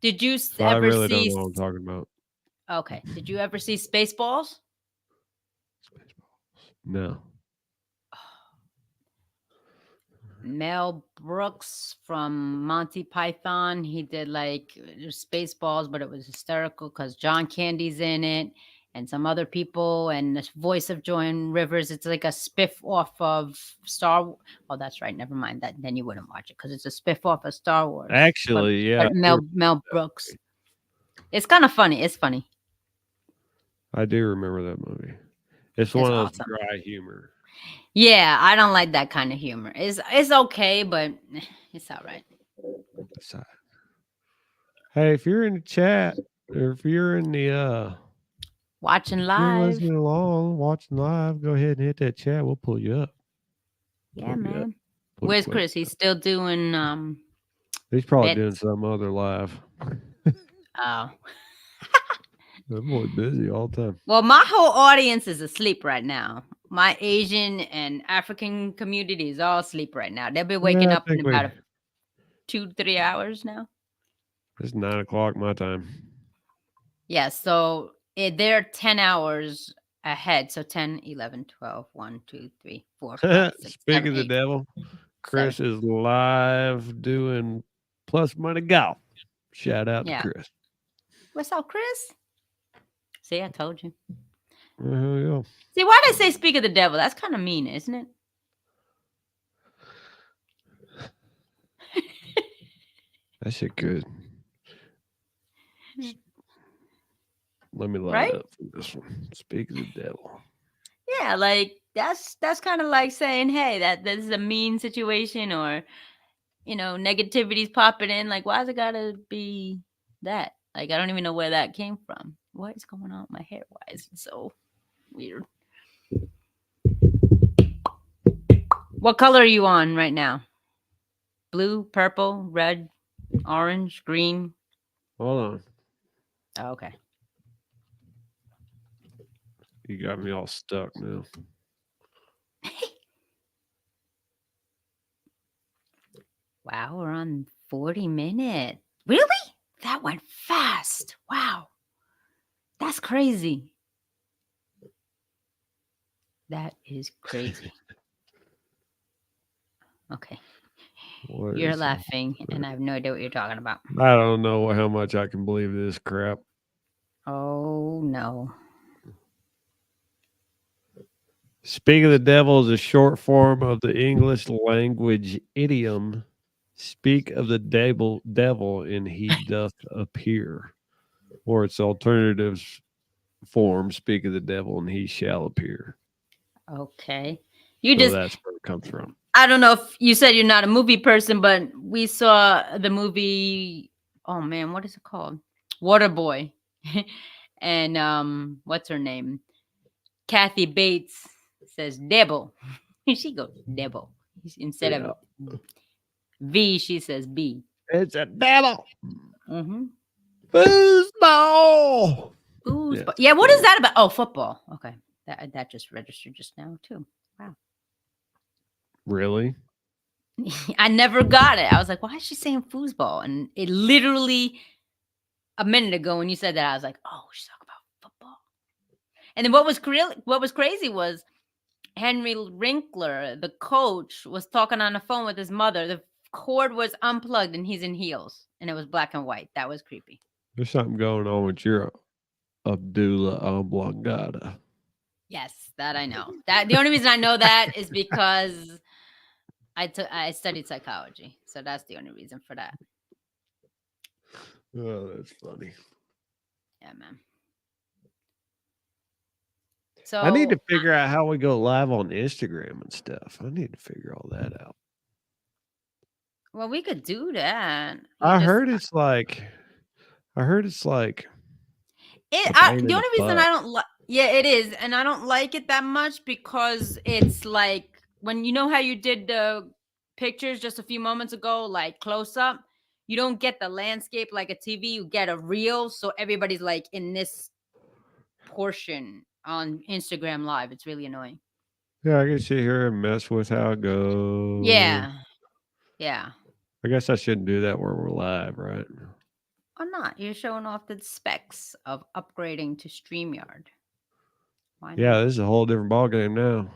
Did you so I ever really don't see? know what I'm talking about. Okay. Did you ever see Spaceballs? No. Mel Brooks from Monty Python. He did like Spaceballs, but it was hysterical because John Candy's in it and some other people and the voice of Joan Rivers. It's like a spiff off of Oh, that's right. Never mind that. Then you wouldn't watch it because it's a spiff off of Star Wars. Actually, yeah, But Mel Brooks. It's kind of funny. It's funny. I do remember that movie. It's It's one of those awesome. dry humor. Yeah, I don't like that kind of humor. It's okay, but it's all right. Aside. Hey, if you're in the chat or if you're in the Watching if you're live. listening along, watching live, go ahead and hit that chat. We'll pull you up. Yeah, Pull you up. man. Pull Where's you up. Chris? He's still doing He's probably doing bits. some other live. Oh. That boy's busy all the time. Well, my whole audience is asleep right now. My Asian and African community is all asleep right now. They'll be waking Yeah, I up in think about 2-3 hours now. it's 9 o'clock my time. Yeah, so they're 10 hours ahead. So 10, 11, 12, 1, 2, 3, 4, 5, 6, Speak 7, of the 8, devil, 7. Chris is live doing plus money golf. Shout out to Yeah. Chris. What's up, Chris? See, I told you. There you go. See, why did I say speak of the devil? That's kind of mean, isn't it? That shit good. Let me line Right? up for this one. Speak of the devil. Yeah, like that's kind of like saying, hey, that this is a mean situation, or negativity's popping in. Like, why's it gotta be that? Like, I don't even know where that came from. What is going on with my hair? Why is it so weird? What color are you on right now? Blue, purple, red, orange, green? Hold on. Oh, okay. You got me all stuck now. Wow, we're on 40 minutes. Really? That went fast. Wow. That's crazy. That is crazy. Okay. What You're is it? laughing, and I have no idea what you're talking about. I don't know how much I can believe this crap. Oh, no. Speak of the devil is a short form of the English language idiom. Speak of the devil, and he doth appear. Or its alternatives form, speak of the devil, and he shall appear. Okay. You So just, that's where it comes from. I don't know if you said you're not a movie person, but we saw the movie. Oh man, what is it called? Waterboy. And what's her name? Kathy Bates says devil. She goes devil instead of Yeah. V. She says B. It's a devil. Mm-hmm. Foosball. Ooh, Yeah, it's yeah. What is cool. that about? Oh, football. Okay, that just registered just now too. Wow. Really? I never got it. I was like, why is she saying foosball? And it literally a minute ago when you said that, I was like, oh, she's talking about football. And then what was crazy was Henry Winkler, the coach, was talking on the phone with his mother. The cord was unplugged and he's in heels, and it was black and white. That was creepy. There's something going on with your Abdullah Oblongata. Yes, that I know. That the only reason I know that is because I studied psychology, so that's the only reason for that. Oh, that's funny. Yeah, man. I need So to figure out how we go live on Instagram and stuff. I need to figure all that out. well, we could do that. You I just heard it's like I heard it's like it. a pain The in the only reason I butt. don't like, yeah, it is, and I don't like it that much because it's like when you know how you did the pictures just a few moments ago, like close up. You don't get the landscape like a TV. You get a reel, so everybody's like in this portion on Instagram Live. It's really annoying. Yeah, I can sit here and mess with how it goes. Yeah, yeah. I guess I shouldn't do that where we're live, right? Or not. You're showing off the specs of upgrading to StreamYard. Why Yeah, not? this is a whole different ballgame now.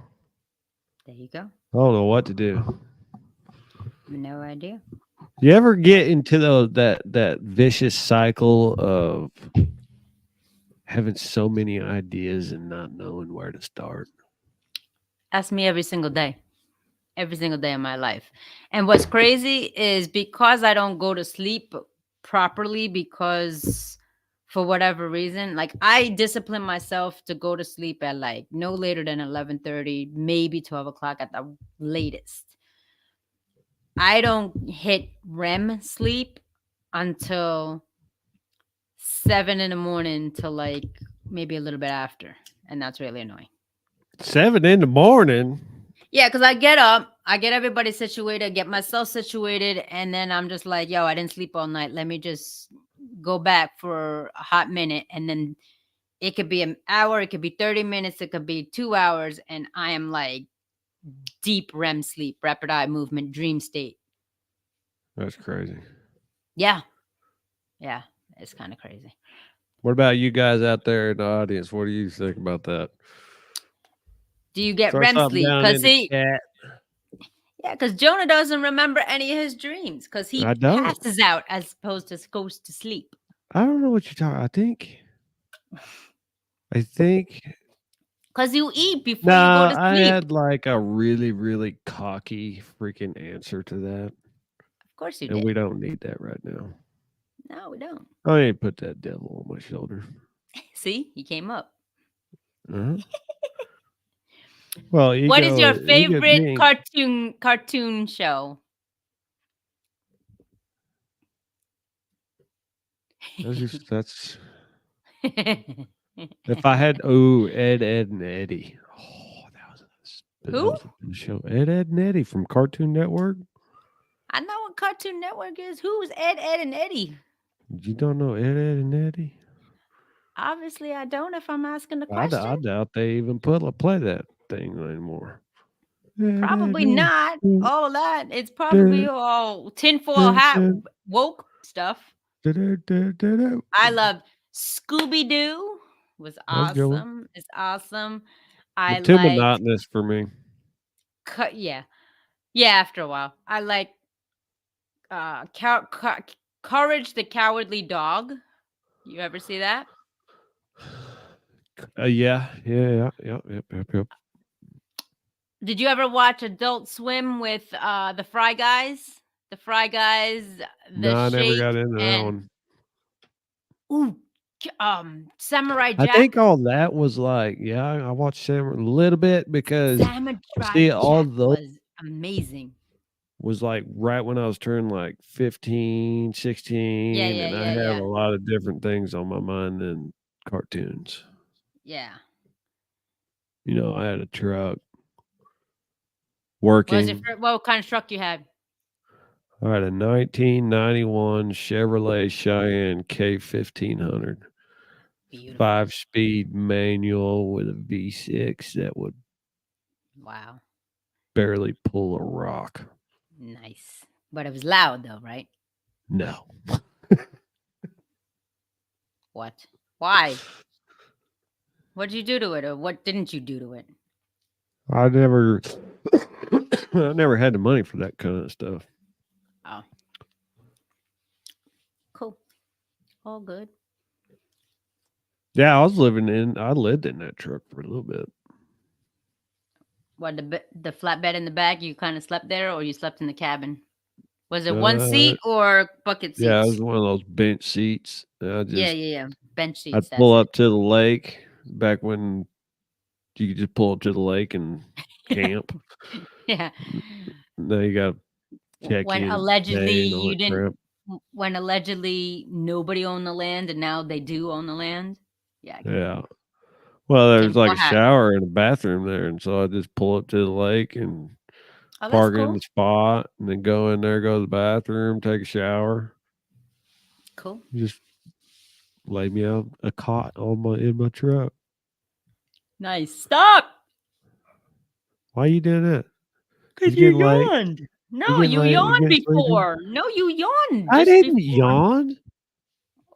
There you go. I don't know what to do. No idea. You ever get into that vicious cycle of having so many ideas and not knowing where to start? Ask me every single day of my life. And what's crazy is because I don't go to sleep properly because for whatever reason, like I discipline myself to go to sleep at like no later than 11:30, maybe 12 o'clock at the latest. I don't hit REM sleep until 7 in the morning to like maybe a little bit after. And that's really annoying. 7 in the morning. Yeah, because I get up, I get everybody situated, get myself situated, and then I'm just like, yo, I didn't sleep all night. Let me just go back for a hot minute. And then it could be an hour, it could be 30 minutes, it could be 2 hours, and I am like deep REM sleep, rapid eye movement, dream state. That's crazy. Yeah. Yeah. It's kind of crazy. What about you guys out there in the audience? What do you think about that? Do you get Throw REM something sleep? down Because in the see, chat. yeah, because Jonah doesn't remember any of his dreams because I he don't. passes out as opposed to goes to sleep. I don't know what you're talking. I think Because you eat before you go nah, to I sleep. had like a really, really cocky freaking answer to that. Of course you And we did. don't need that right now. No, we don't. I ain't put that devil on my shoulder. See, he came up. Uh-huh. Well, What is your ego favorite being cartoon show? that's if I had Ed, and Eddie. Oh, that Who? was a good show. Ed, and Eddie from Cartoon Network. I know what Cartoon Network is. Who's Ed, Ed, and Eddie? You don't know Ed, and Eddie? Obviously, I don't if I'm asking the I question. doubt they even play that thing anymore. Probably not all of that. It's probably all tinfoil hat woke stuff. I love Scooby Doo. Was That's a good one. awesome. It's awesome. I But too liked monotonous for me. yeah. Yeah, after a while. I like Courage the Cowardly Dog. You ever see that? Yeah. Did you ever watch Adult Swim with the Fry Guys? The Fry Guys, No, the I never Shake, got into that and one. ooh, Samurai I Jack. think all that was like, yeah, I watched Samurai a little bit because Samurai see, all Jack those was amazing. was like right when I was turning like 15, Yeah, 16, yeah, and I yeah, had a yeah, lot of different things on my mind than cartoons. yeah. I had a truck What was your working. what kind of truck you had? I had a 1991 Chevrolet Cheyenne K 1500, Beautiful. 5-speed manual with a V6 that would Wow, barely pull a rock. nice. But it was loud though, right? No. What? Why? What did you do to it, or what didn't you do to it? I never I never had the money for that kind of stuff. Oh, cool. All good. Yeah, I lived in that truck for a little bit. What the flatbed in the back? You kind of slept there, or you slept in the cabin? Was it one Uh, seat or bucket yeah, it seats? was one of those bench seats. Yeah, yeah, yeah. Bench seats. I'd That's pull it. up to the lake back when you could just pull up to the lake and camp. Yeah. Now you got to check When in, allegedly pay, and all you that didn't. crap. When allegedly nobody owned the land, and now they do own the land. Yeah, I get it. Yeah. Well, there's Tim, like what a happened? shower and a bathroom there, and so I just pull up to the lake and Oh, that's park in cool. the spot, and then go in there, go to the bathroom, take a shower, Cool. just lay me out a cot in my truck. Nice. Stop. Why you doing that? Cause It's you getting late. yawned. It's No, getting you late. You yawned getting sleepy? before. No, you yawned I just didn't before. yawn.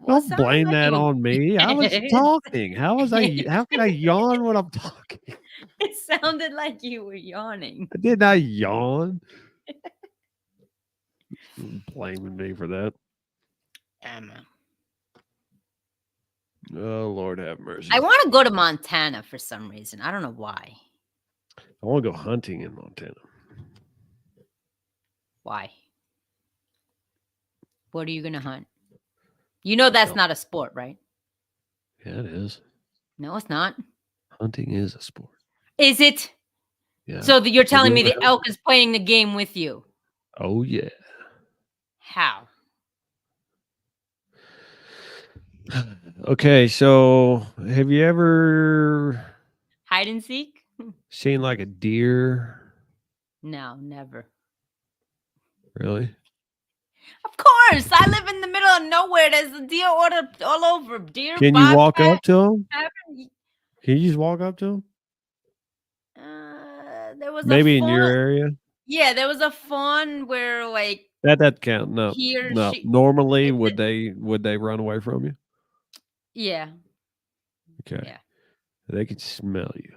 Well, it Don't sounded blame like that you. on me. I was talking. How could I yawn when I'm talking? It sounded like you were yawning. I did not yawn. Blaming me for that. Emma. Oh, Lord have mercy. I want to go to Montana for some reason. I don't know why. I want to go hunting in Montana. Why? What are you going to hunt? You know that's Elk. not a sport, right? Yeah, it is. No, it's not. Hunting is a sport. Is it? Yeah. So you're Have telling you me ever the hunted? elk is playing the game with you? Oh, yeah. How? Okay, so have you ever Hide and seek? seen like a deer? No, never. Really? Of course, I live in the middle of nowhere. There's a deer all over. Deer, Can you walk bobcat. up to them? Haven't Can you just walk up to them? There was a Maybe in fawn. your area? Yeah, there was a fawn where like That doesn't count. No, he or no. she. Normally, It's a, would they run away from you? yeah, Okay, yeah. they can smell you.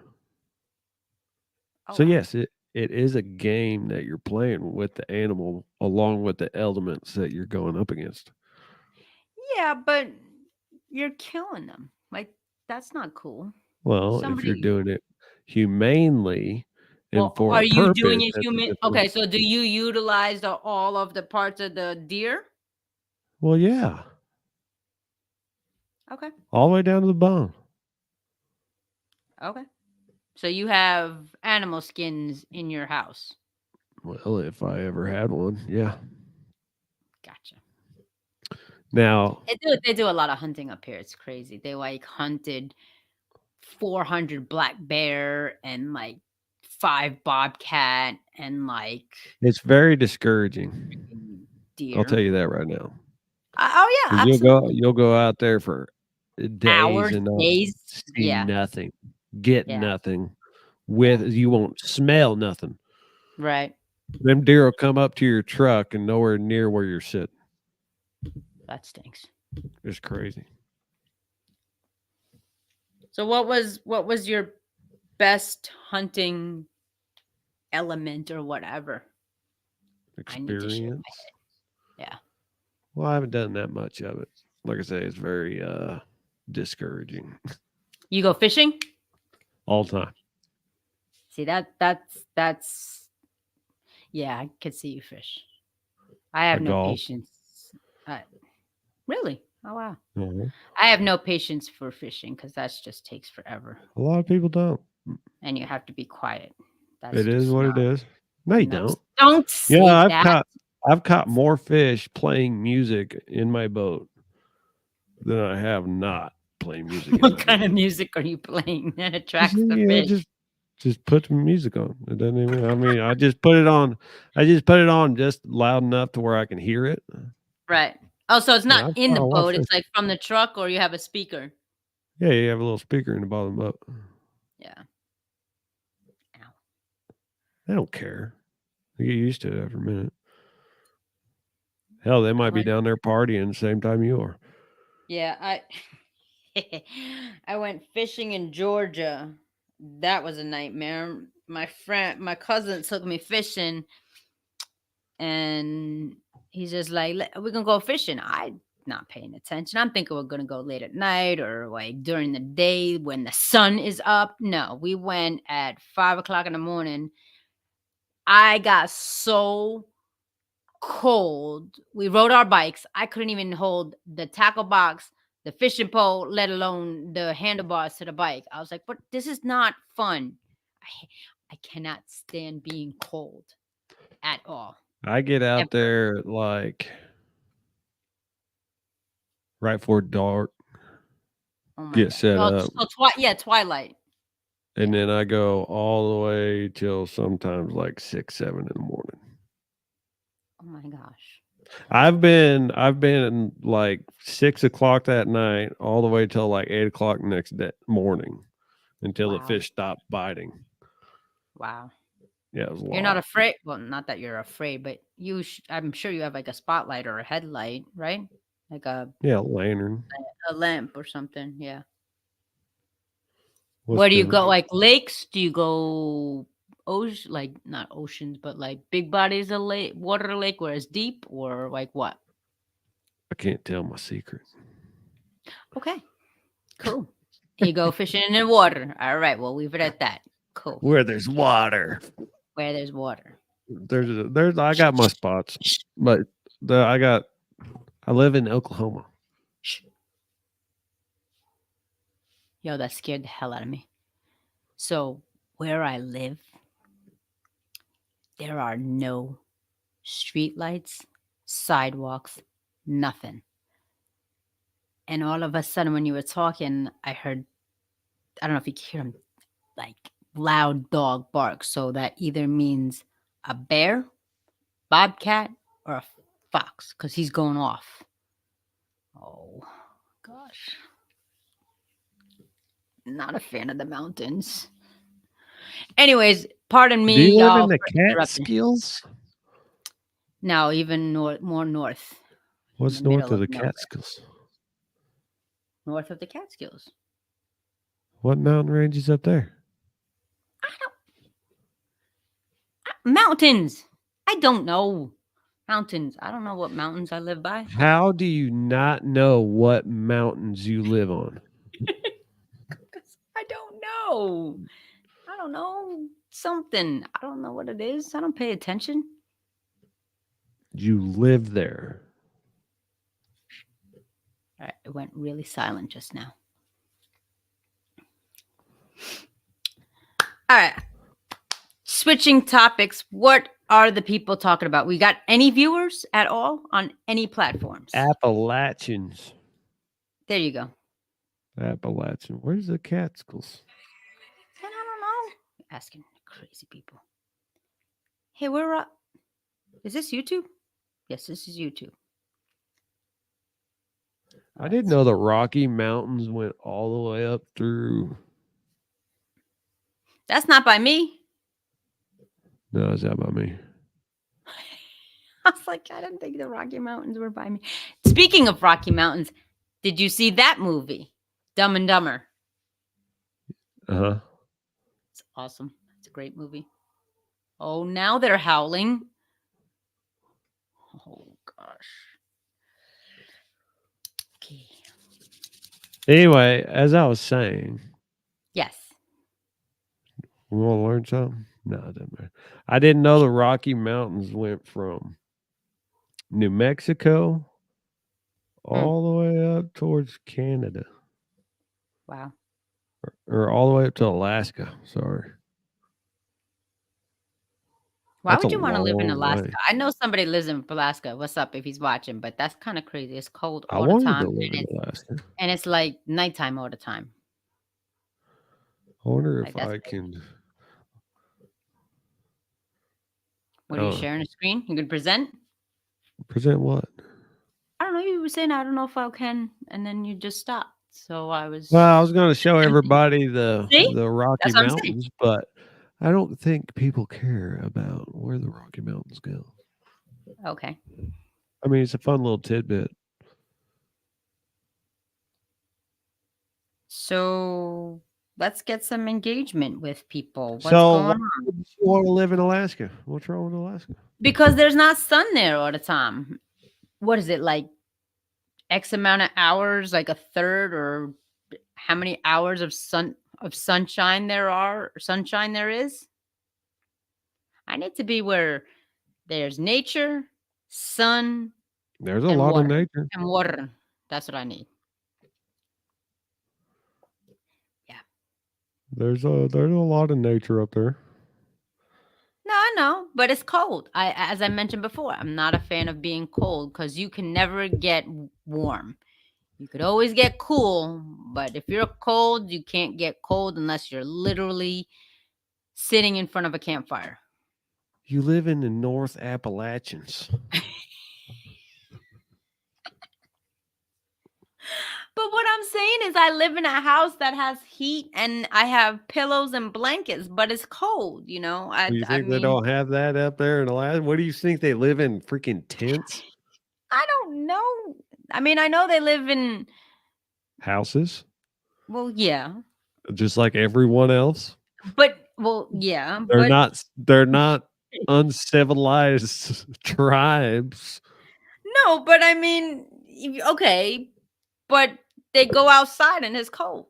Oh So wow. yes, it is a game that you're playing with the animal along with the elements that you're going up against. Yeah, but you're killing them. Like that's not cool. Well, if you're Somebody. doing it humanely and Well, for are a you purpose, doing a that's a human? different. Okay, so do you utilize all of the parts of the deer? Well, yeah, Okay, all the way down to the bone. okay. So you have animal skins in your house. Well, if I ever had one, yeah. Gotcha. Now, They do a lot of hunting up here. It's crazy. They like hunted 400 black bear and like 5 bobcat and like it's very discouraging. I'll tell deer. you that right now. Oh yeah, 'Cause absolutely. you'll go out there for days Hours, and not days. see Yeah. nothing, get Yeah. nothing, Yeah. you won't smell nothing. Right. Them deer will come up to your truck and nowhere near where you're sitting. That stinks. It's crazy. So what was your best hunting element or whatever? I need to shake my Experience. head. Yeah. Well, I haven't done that much of it. Like I say, it's very discouraging You go fishing? all the time. See that's yeah, I could see you fish. I I have no golf. patience. Uh, really? Oh wow. Mhm. I have no patience for fishing because that just takes forever, A lot of people don't. and you have to be quiet. That's It is just what it not. is. No, you No, don't. don't Yeah, say that. I've caught more fish playing music in my boat than I have not playing music in What my kind of boat. music are you playing that Just attracts the you know, fish? just put the music on. It doesn't even. I mean, I just put it on. I just put it on just loud enough to where I can hear it. Right. Oh, so it's And not I've in caught the a lot of boat. fish. It's like from the truck, or you have a speaker. Yeah, you have a little speaker in the bottom of the boat. Yeah. Ow. They don't care. They get used to it after a minute. Hell, they I might be went. down there partying the same time you are. Yeah, I. I went fishing in Georgia. That was a nightmare. My cousin took me fishing, and he's just like, We're gonna go fishing." I not paying attention. I'm thinking we're gonna go late at night or like during the day when the sun is up. No, we went at 5 o'clock in the morning. I got so cold. We rode our bikes. I couldn't even hold the tackle box, the fishing pole, let alone the handlebars to the bike. I was like, but this is not fun. I cannot stand being cold at all. I get out Ever. there like right before dark, Oh my get god. set Oh, up, so yeah, twilight. and Yeah. then I go all the way till sometimes like 6, 7 in the morning. Oh my gosh. I've been like 6 o'clock that night all the way till like 8 o'clock next day morning until the Wow. fish stopped biting. Wow. Yeah, it was a You're not lot. afraid. Well, not that you're afraid, but I'm sure you have like a spotlight or a headlight, right? Like Yeah, lantern. a lamp or something. Yeah. What's Where do you go? different? Like lakes? Do you go ocean? Like not oceans, but like big bodies of lake, water lake where it's deep, or like what? I can't tell my secret. Okay, cool. You go fishing in the water. All right, we'll leave it at that. Cool. Where there's water. Where there's water. Okay. There's I got my spots, but I live in Oklahoma. Shh. Yo, that scared the hell out of me. So where I live, there are no street lights, sidewalks, nothing. And all of a sudden, when you were talking, I heard, I don't know if you could hear him, like loud dog bark. So that either means a bear, bobcat, or a fox because he's going off. Oh, gosh. Not a fan of the mountains. Anyways, pardon Do me, you live in y'all, the for interrupting. Catskills? Now, even more north, in the What's north middle of of the nowhere, Catskills? north of the Catskills. What mountain range is up there? I don't, mountains. I don't know. Mountains. I don't know what mountains I live by. How do you not know what mountains you live on? 'Cause I don't know. I don't know something. I don't know what it is. I don't pay attention. You live there. All right, it went really silent just now. All right, switching topics. What are the people talking about? We got any viewers at all on any platforms? Appalachians. There you go. Appalachian. Where's the Catskills? And I don't know. Asking crazy people. Hey, we're up. Is this YouTube? Yes, this is YouTube. I didn't know the Rocky Mountains went all the way up through. That's not by me. No, is that by me? I was like, I didn't think the Rocky Mountains were by me. Speaking of Rocky Mountains, did you see that movie, Dumb and Dumber? Uh-huh. It's awesome. It's a great movie. Oh, now they're howling. Oh gosh. Okay. Anyway, as I was saying, Yes. we want to learn something? No, it doesn't matter. I didn't know the Rocky Mountains went from New Mexico all the way up towards Canada. Wow. Or all the way up to Alaska. Sorry. Why That's a would you want to live in long Alaska? way. I know somebody lives in Alaska. What's up if he's watching? But that's kind of crazy. It's cold I all the wanted time, to live in Alaska. and it's like nighttime all the time. I wonder Like if that's I crazy. can. What are you sharing a screen? You can present? Present what? I don't know. You were saying I don't know if I can, and then you just stopped. So I was. Well, I was going to show everybody See? the Rocky That's what I'm saying. Mountains, but I don't think people care about where the Rocky Mountains go. Okay. I mean, it's a fun little tidbit. So let's get some engagement with people. What's So, going why on? would you want to live in Alaska? What's wrong with Alaska? Because there's not sun there all the time. What is it like? X amount of hours, like a third, or how many hours of sunshine there are, or sunshine there is? I need to be where there's nature, sun, There's a and lot of water. nature. And water. That's what I need. Yeah. There's a lot of nature up there. No, I know, but it's cold. As I mentioned before, I'm not a fan of being cold because you can never get warm. You could always get cool, but if you're cold, you can't get cold unless you're literally sitting in front of a campfire. You live in the North Appalachians. But what I'm saying is I live in a house that has heat and I have pillows and blankets, but it's cold, you know. Do you I think they mean, don't have that up there in Alaska? What do you think they live in? Freaking tents? I don't know. I mean, I know they live in Houses? well, yeah. Just like everyone else? But well, yeah, They're not uncivilized tribes. no, but I mean, okay, but they go outside and it's cold.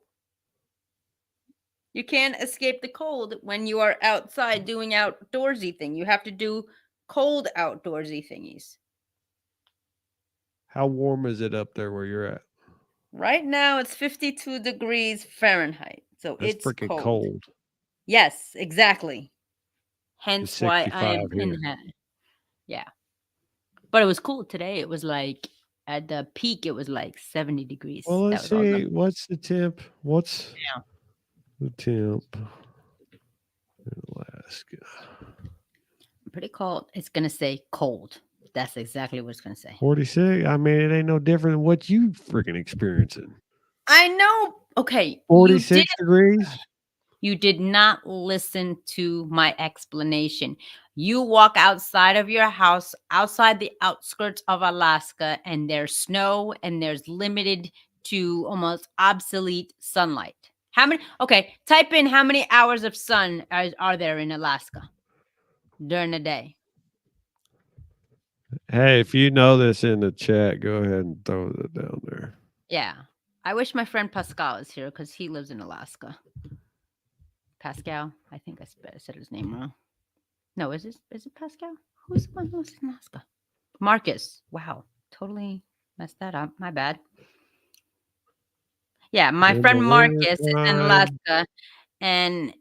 You can't escape the cold when you are outside doing outdoorsy thing. You have to do cold outdoorsy thingies. How warm is it up there where you're at? Right now it's 52 degrees Fahrenheit. So That's it's freaking cold. cold. Yes, exactly. It's Hence why I 65 am here. in that. Yeah. But it was cool today. It was like at the peak it was like 70 degrees. Well, That let's was awesome. see. What's the temp? What's the temp in Alaska? Pretty cold. It's gonna say cold. That's exactly what it's gonna say. 46. I mean, it ain't no different than what you freaking experiencing. I know. Okay. 46 degrees? You did not listen to my explanation. You walk outside of your house, outside the outskirts of Alaska, and there's snow and there's limited to almost obsolete sunlight. How many? Okay, type in how many hours of sun are there in Alaska during the day? Hey, if you know this in the chat, go ahead and throw it down there. Yeah. I wish my friend Pascal is here because he lives in Alaska. Pascal. I think I said his name wrong. No, is it Pascal? Who's the one who lives in Alaska? Marcus. Wow. Totally messed that up. My bad. Yeah, my In friend the Marcus is in wintertime. Alaska and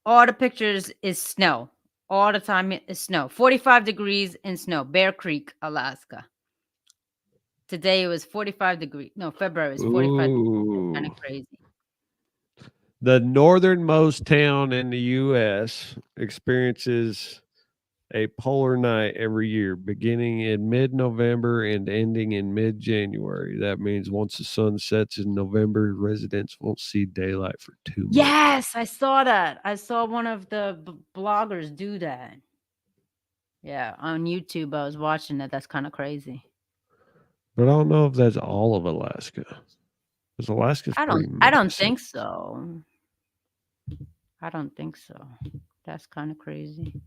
all the pictures is snow. All the time is snow. 45 degrees in snow. Bear Creek, Alaska. Today it was 45 degrees. No, February was 45 degrees. Kind of crazy. The northernmost town in the U.S. experiences a polar night every year, beginning in mid-November and ending in mid-January. That means once the sun sets in November, residents won't see daylight for 2 months. Yes, I saw that. I saw one of the bloggers do that. Yeah, on YouTube, I was watching it. That's kind of crazy. But I don't know if that's all of Alaska, because Alaska's pretty I don't massive. think so. I don't think so. That's kind of crazy.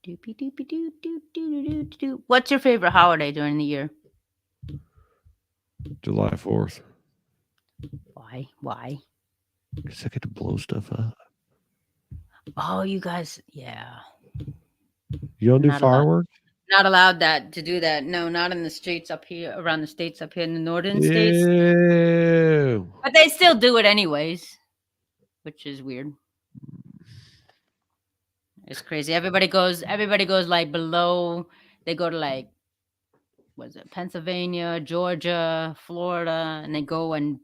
Doopy doopy doo doo doo doo doo doo. What's your favorite holiday during the year? July 4th, Why? Why? because I get to blow stuff up. Oh, you guys, yeah. You don't do Not allowed. fireworks? Not allowed that to do that. No, not in the states up here, around the states up here in the northern states. Ew. But they still do it anyways, which is weird. It's crazy. Everybody goes like below. They go to like, was it Pennsylvania, Georgia, Florida, and they go and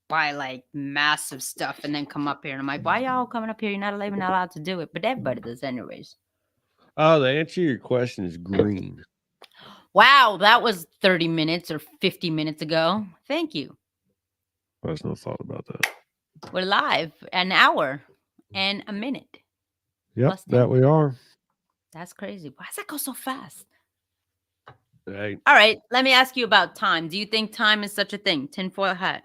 buy like massive stuff and then come up here. And I'm like, why y'all coming up here? You're not even allowed to do it. But everybody does anyways. Oh, the answer to your question is green. Wow, that was 30 minutes or 50 minutes ago. Thank you. I just no thought about that. We're live an hour and a minute. Yep, Plus 10 that we are. That's crazy. Why does that go so fast? Hey, All right, let me ask you about time. Do you think time is such a thing? Tinfoil hat.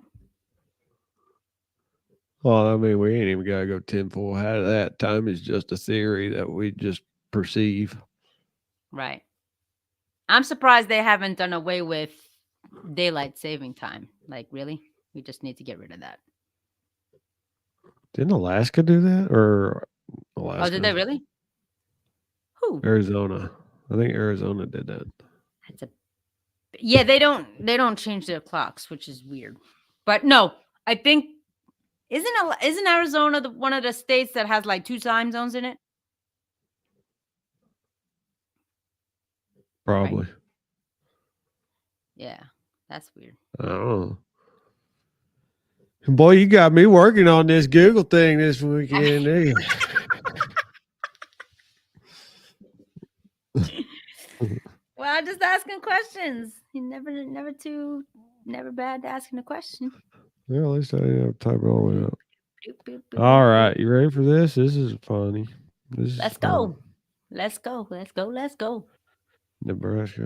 well, I mean, we ain't even got to go tinfoil hat of that. Time is just a theory that we just perceive. Right. I'm surprised they haven't done away with daylight saving time. Like, really? We just need to get rid of that. Didn't Alaska do that? Or Oh, did they Alaska? really? Who? Arizona. I think Arizona did that. That's a Yeah, they don't change their clocks, which is weird. But no, I think isn't Arizona one of the states that has like 2 time zones in it? Right? Probably. Yeah. That's weird. I don't know. Boy, you got me working on this Google thing this weekend. Eh? Well, I'm just asking questions. You never bad asking a question. Yeah, at least I didn't have to type it all the way up. Boop, boop, boop, All boop, boop. right, you ready for this? This is funny. This is Let's fun. go. Let's go. Let's go. Let's go. Nebraska.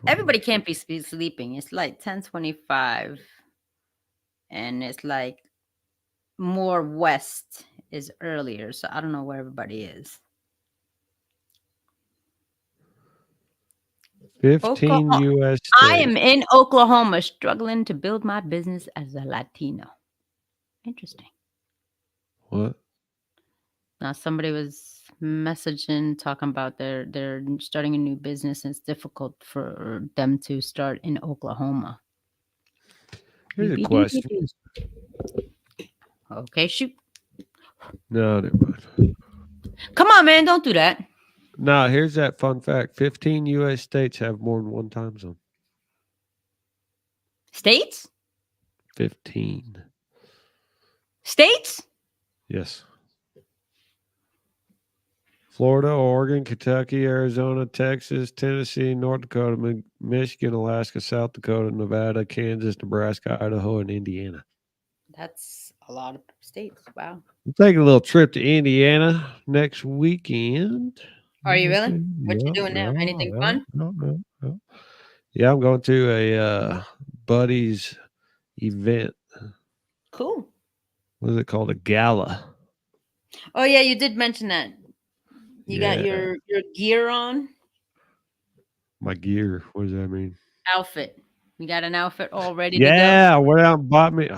Everybody can't be sleeping. It's like 10:25, and it's like more west is earlier. So I don't know where everybody is. 15 Oklahoma. U.S. I states. am in Oklahoma, struggling to build my business as a Latino. Interesting. What? Now somebody was messaging talking about they're starting a new business and it's difficult for them to start in Oklahoma. Here's a question. Okay, shoot. No, never mind. Come on, man, don't do that. No, here's that fun fact. 15 U.S. states have more than one time zone. States? 15. States? Yes. Florida, Oregon, Kentucky, Arizona, Texas, Tennessee, North Dakota, Michigan, Alaska, South Dakota, Nevada, Kansas, Nebraska, Idaho, and Indiana. That's a lot of states. Wow. I'm taking a little trip to Indiana next weekend. Are you really? What you Yeah, doing now? Anything fun? Yeah, I'm going to a buddy's event. Cool. What is it called? A gala. Oh yeah, you did mention that. You got Yeah. your gear on? My gear. What does that mean? Outfit. You got an outfit all ready to go? Yeah, went out and bought me.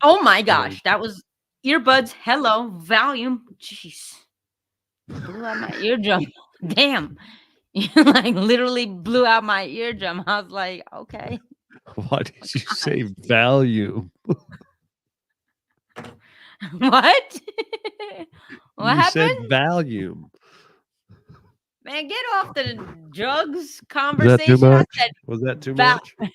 Oh my gosh, that was earbuds. Hello, volume. Jeez. Blew out my eardrum. Damn. You like literally blew out my eardrum. I was like, okay. Why did you say volume? What? What You said happened? volume. Man, get off the drugs Was that conversation. too I much? said, Was that too val- much?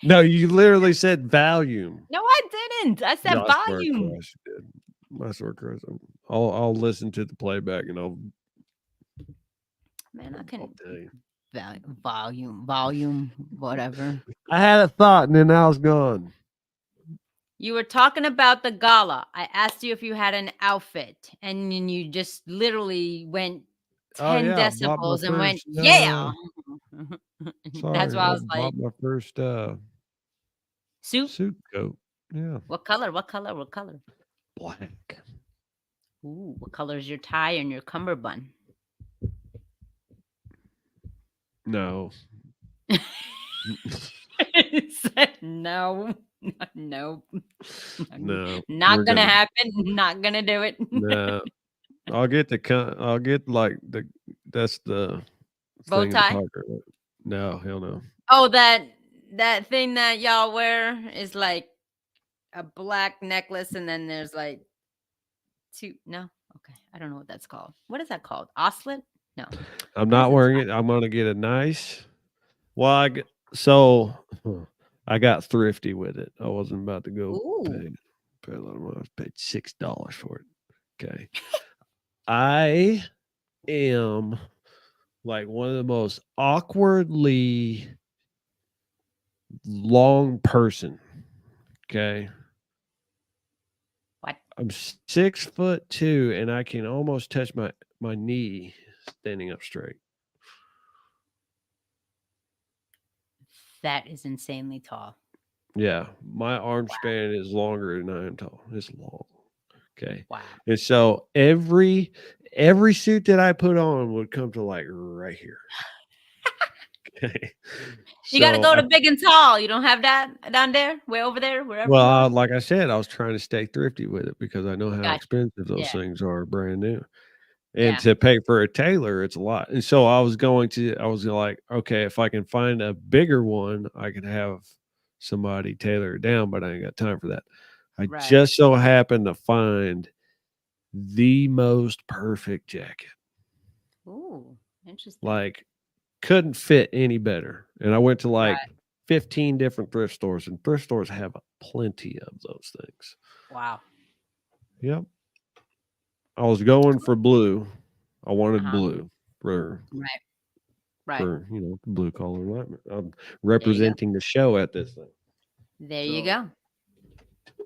No, you literally said volume. no, I didn't. I said No, I swear to volume. Christ, you did. I swear to Christ. I'll listen to the playback and Man, I I'll couldn't. tell you. Volume, whatever. I had a thought and then I was gone. You were talking about the gala. I asked you if you had an outfit, and then you just literally went Oh 10 yeah, I bought my decibels and went, first yeah. That's sorry, why I I was like, bought my first suit? suit coat. Yeah. What color? What color? What color? Black. Ooh, what color is your tie and your cummerbund? No. He said no. No. No. We're Not gonna gonna happen. Not gonna do it. no. I'll get like that's the Bow thing in tie. Parker. No, hell no. Oh, that thing that y'all wear is like a black necklace, and then there's like two. No, okay, I don't know what that's called. What is that called? Oslet? No. I'm What is not it? wearing it. I'm gonna get a nice well so I got thrifty with it. I wasn't about to go Ooh, pay a lot of money. I paid $6 for it. Okay. I am like one of the most awkwardly long person. Okay. what? I'm 6'2" and I can almost touch my knee standing up straight. That is insanely tall. Yeah, my arm span is longer than I am tall. It's long. Okay. Wow. And so every suit that I put on would come to like right here. Okay. You got to So go to big and tall. You don't have that down there, way over there, wherever you are. like I said, I was trying to stay thrifty with it because I know how Got expensive you. those Yeah. things are brand new. And Yeah. to pay for a tailor, it's a lot. And so I was like, okay, if I can find a bigger one, I can have somebody tailor it down, but I ain't got time for that. I Right. just so happened to find the most perfect jacket. Ooh, interesting. Like, couldn't fit any better. And I went to like Right. 15 different thrift stores, and thrift stores have plenty of those things. Wow. Yep. I was going for blue. I wanted Uh-huh. blue for Right. Right. for blue collar enlightenment. I'm There you go. representing the show at this thing. There you So go.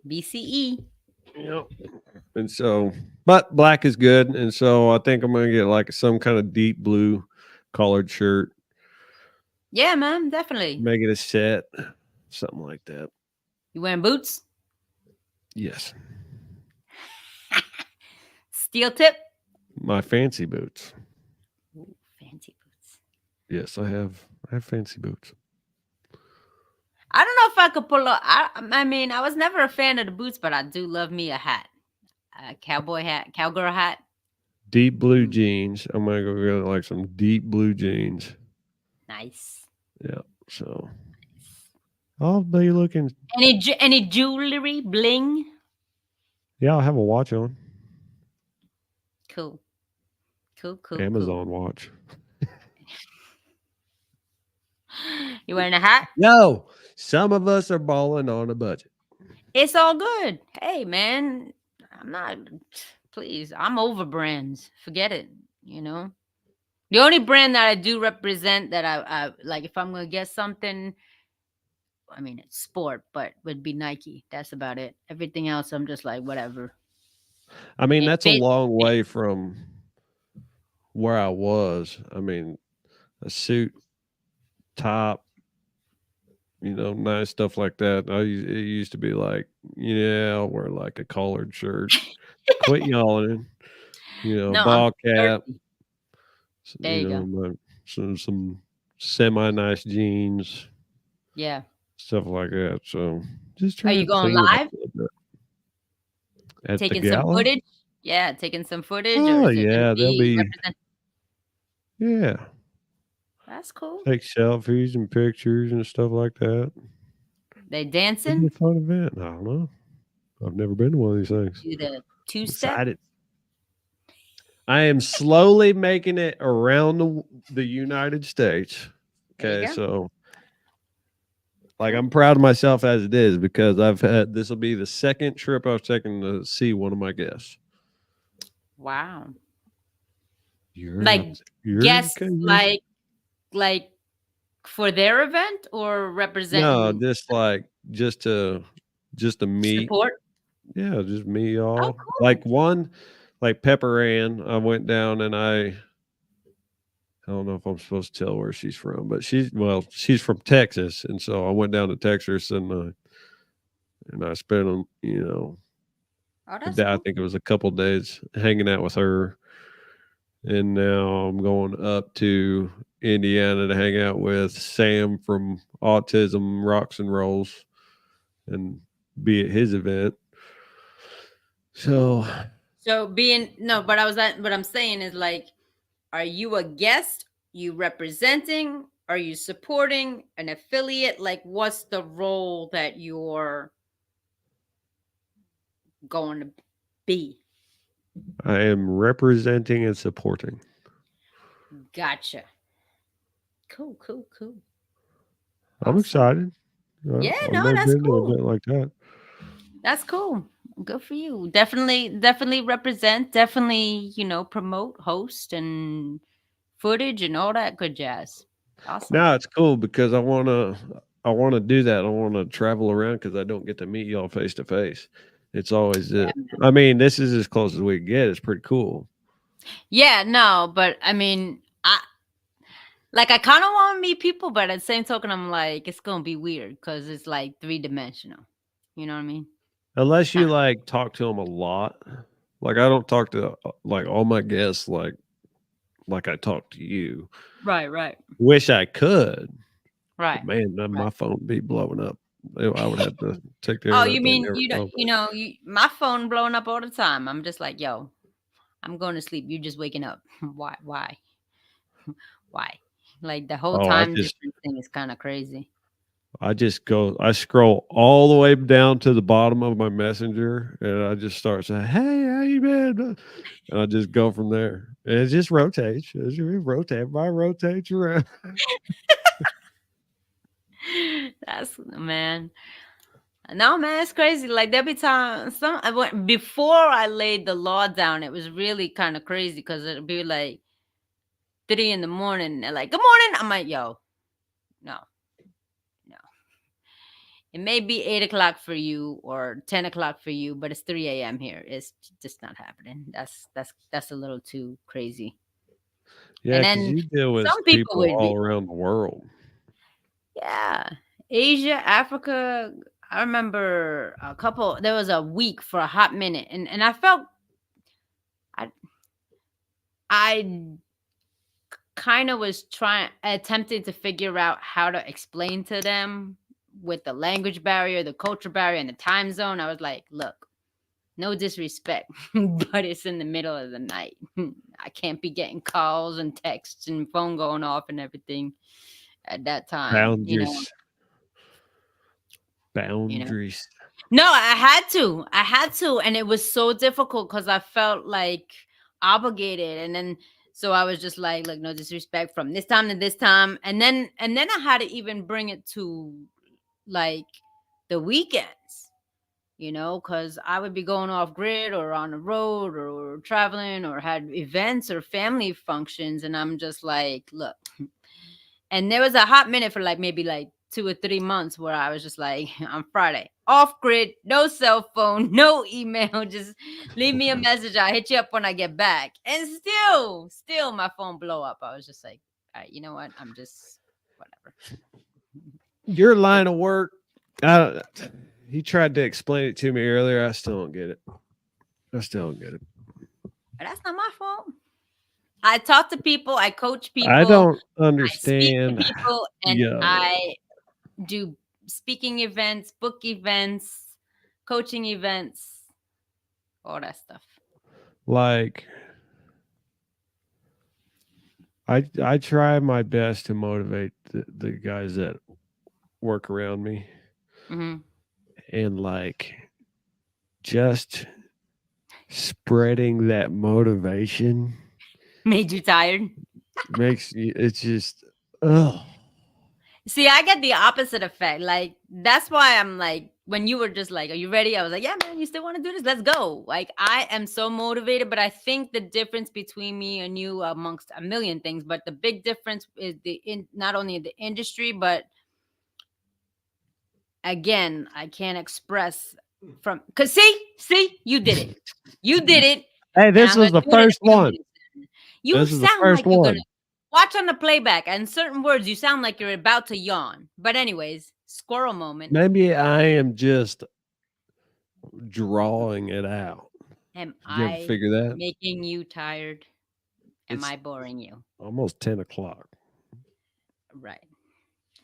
BCE. yep. And so, but black is good, and so I think I'm gonna get like some kind of deep blue collared shirt, Yeah, man, definitely. make it a set, something like that. You wearing boots? Yes, Steel tip? my fancy boots. Ooh, fancy boots. Yes, I have fancy boots. I don't know if I could pull up. I mean, I was never a fan of the boots, but I do love me a hat, a cowboy hat, cowgirl hat. Deep blue Mm, jeans. I'm gonna go get like some deep blue jeans. nice. Yeah. So I'll be looking. Any jewelry, bling? Yeah, I'll have a watch on. Cool, cool, cool, cool. Amazon watch. You wearing a hat? No, some of us are balling on a budget. It's all good. Hey, man, I'm not. Please, I'm over brands. Forget it. You know, the only brand that I do represent that I like, if I'm gonna get something, I mean, it's sport, but would be Nike. That's about it. Everything else, I'm just like, whatever. I mean, It that's a fits. long way from where I was. I mean, a suit, top, nice stuff like that. It used to be like, yeah, I'll wear like a collared shirt. Quit yawning, No, I'm ball cap, thirsty. There you go. some semi nice jeans, Yeah. stuff like that. So just Are trying you to going clean it up live? a little bit. At the Taking some gala? footage? Yeah, taking some footage, or Oh is it gonna yeah, they'll be be represent? yeah. That's cool. Take selfies and pictures and stuff like that. They It'd be a dancing? fun event. I don't know. I've never been to one of these things. Do the two I'm step? excited. I am slowly making it around the United States. There you Okay, go. so like Cool. I'm proud of myself as it is because this will be the second trip I've taken to see one of my guests. Wow. You're Like you're guests, okay. like for their event or No, representing just like just to meet. support? Yeah, just meet Oh, y'all. cool. Like one, like Pepper Ann, I went down and I don't know if I'm supposed to tell where she's from, but she's from Texas, and so I went down to Texas and I spent Oh, a that's day, I cool. think it was a couple days hanging out with her, and now I'm going up to Indiana to hang out with Sam from Autism Rocks and Rolls and be at his event. So So being no, but what I'm saying is like, are you a guest? You representing? Are you supporting an affiliate? Like, what's the role that you're going to be? I am representing and supporting. Gotcha. Cool, cool, cool. I'm Awesome. excited. Yeah, I've no, never that's been to an cool. event like that. That's cool. Good for you. Definitely, definitely represent, definitely, promote, host, and footage and all that good jazz. Awesome. No, it's cool because I wanna do that. I wanna travel around because I don't get to meet y'all face to face. It's always Yeah. it. I mean, this is as close as we can get. It's pretty cool. Yeah, no, but I mean, I kind of want to meet people, but at the same token, I'm like, it's gonna be weird because it's like 3 dimensional. You know what I mean? Unless you, Kind like, talk to them a lot. Like, I don't talk to, like, all my guests like I talk to you. Right, right, Wish I could, but right, man, then right. my phone would be blowing up. I would have to take the Oh, internet you thing mean every you don't? time. My phone blowing up all the time. I'm just like, yo, I'm going to sleep. You're just waking up. Why? Like the whole Oh, I time just difference thing is kind of crazy. I scroll all the way down to the bottom of my messenger and I just start saying, "Hey, how you been?" And I just go from there. And it just rotates. Everybody rotates around. That's man. No, man, it's crazy. Like there be time before I laid the law down. It was really kind of crazy because it'd be like 3 in the morning. And they're like, "Good morning." I'm like, "Yo, no, no. It may be 8 o'clock for you or 10 o'clock for you, but it's 3 a.m. here. It's just not happening. That's a little too crazy." Yeah, And because then you deal with some people people would all be, around the world. yeah, Asia, Africa. I remember a couple. There was a week for a hot minute, and I felt I I kind of was trying attempting to figure out how to explain to them with the language barrier, the culture barrier, and the time zone. I was like, look, no disrespect, but it's in the middle of the night. I can't be getting calls and texts and phone going off and everything at that time. Boundaries. You know. Boundaries. No, I had to. I had to, and it was so difficult because I felt like obligated, and then so I was just like, look, no disrespect from this time to this time, and then I had to even bring it to like the weekends, because I would be going off grid or on the road or traveling or had events or family functions, and I'm just like, look, and there was a hot minute for like maybe like 2 or 3 months where I was just like, on Friday, off grid, no cell phone, no email, just leave me a message. I'll hit you up when I get back. And still my phone blow up. I was just like, all right, you know what? I'm just whatever. Your It, line of work, I he tried to explain it to me earlier. I still don't get it. I still don't get it. that's not my fault. I talk to people, I coach I people, don't I speak to understand. people, and Yo, I do speaking events, book events, coaching events, all that stuff. like I try my best to motivate the guys that work around me, Hmm. and like just spreading that motivation Made you tired? makes you, it's just oh See, I get the opposite effect. Like, that's why I'm like when you were just like, "Are you ready?" I was like, "Yeah, man, you still want to do this? Let's go." Like, I am so motivated, but I think the difference between me and you, amongst a million things, but the big difference is not only the industry, but again, I can't express from, because see, you did it. You did it, Hey, and this I'm gonna was the do it in first a few one. minutes. You This is the sound first like you're gonna one. watch on the playback, and certain words you sound like you're about to yawn. But anyways, squirrel moment. Maybe I am just drawing it out. Am Did you ever I figure that? making you tired? Am It's I boring you? almost 10 o'clock. Right.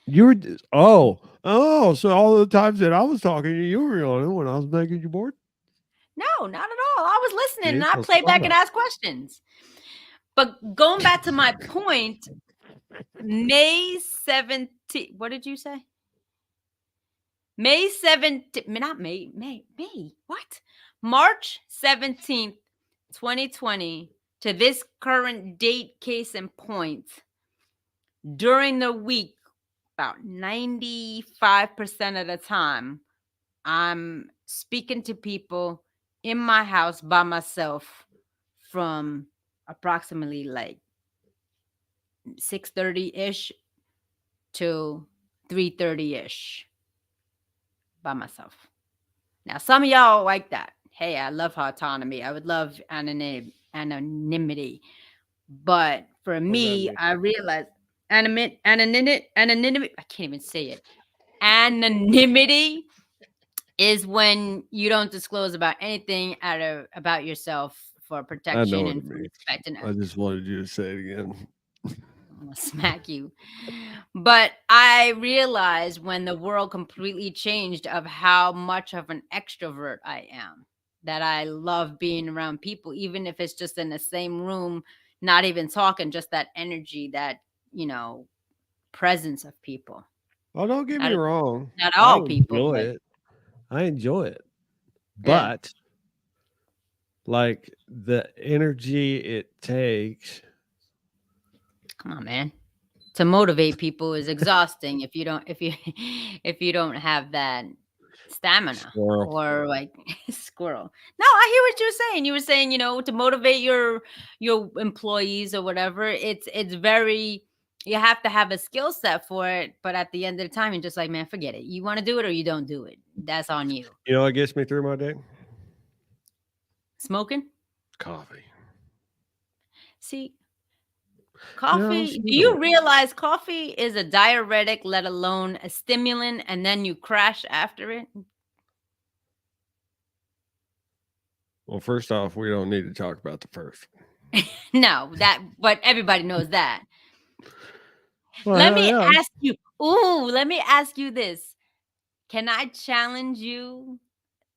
You were oh, so all the times that I was talking to you, you were on it when I was making you bored? No, not at all. I was listening and See, I so play slow back and down. ask questions. But going back to my point, May 17th, what did you say? May 17th, not May, what? March 17th, 2020, to this current date, case in point, during the week, about 95% of the time, I'm speaking to people in my house by myself from approximately like 6:30-ish to 3:30-ish by myself. Now, some of y'all like that. Hey, I love autonomy. I would love anonymity. But for What does that me, mean? I realized anonymity, I can't even say it. Anonymity is when you don't disclose about anything about yourself for I know protection what and it for means. respect. And I just wanted you to say it again. I'm gonna smack you. But I realized when the world completely changed of how much of an extrovert I am. That I love being around people, even if it's just in the same room, not even talking, just that energy, that, you know, presence of people. Oh, don't get me Not wrong. not I all people, enjoy but it. I enjoy it. yeah. But like the energy it takes. Come on, man. To motivate people is exhausting if you don't have that stamina Squirrel. or like squirrel. No, I hear what you're saying. You were saying, to motivate your employees or whatever. It's very, you have to have a skill set for it, but at the end of the time you're just like, man, forget it. You want to do it or you don't do it. That's on you. You know what gets me through my day? Smoking? Coffee. See, Yeah, coffee, do smoking you it. realize coffee is a diuretic, let alone a stimulant, and then you crash after it? Well, first off, we don't need to talk about the first. No, but everybody knows that. Well, Let hell me yeah. ask you, ooh, let me ask you this. Can I challenge you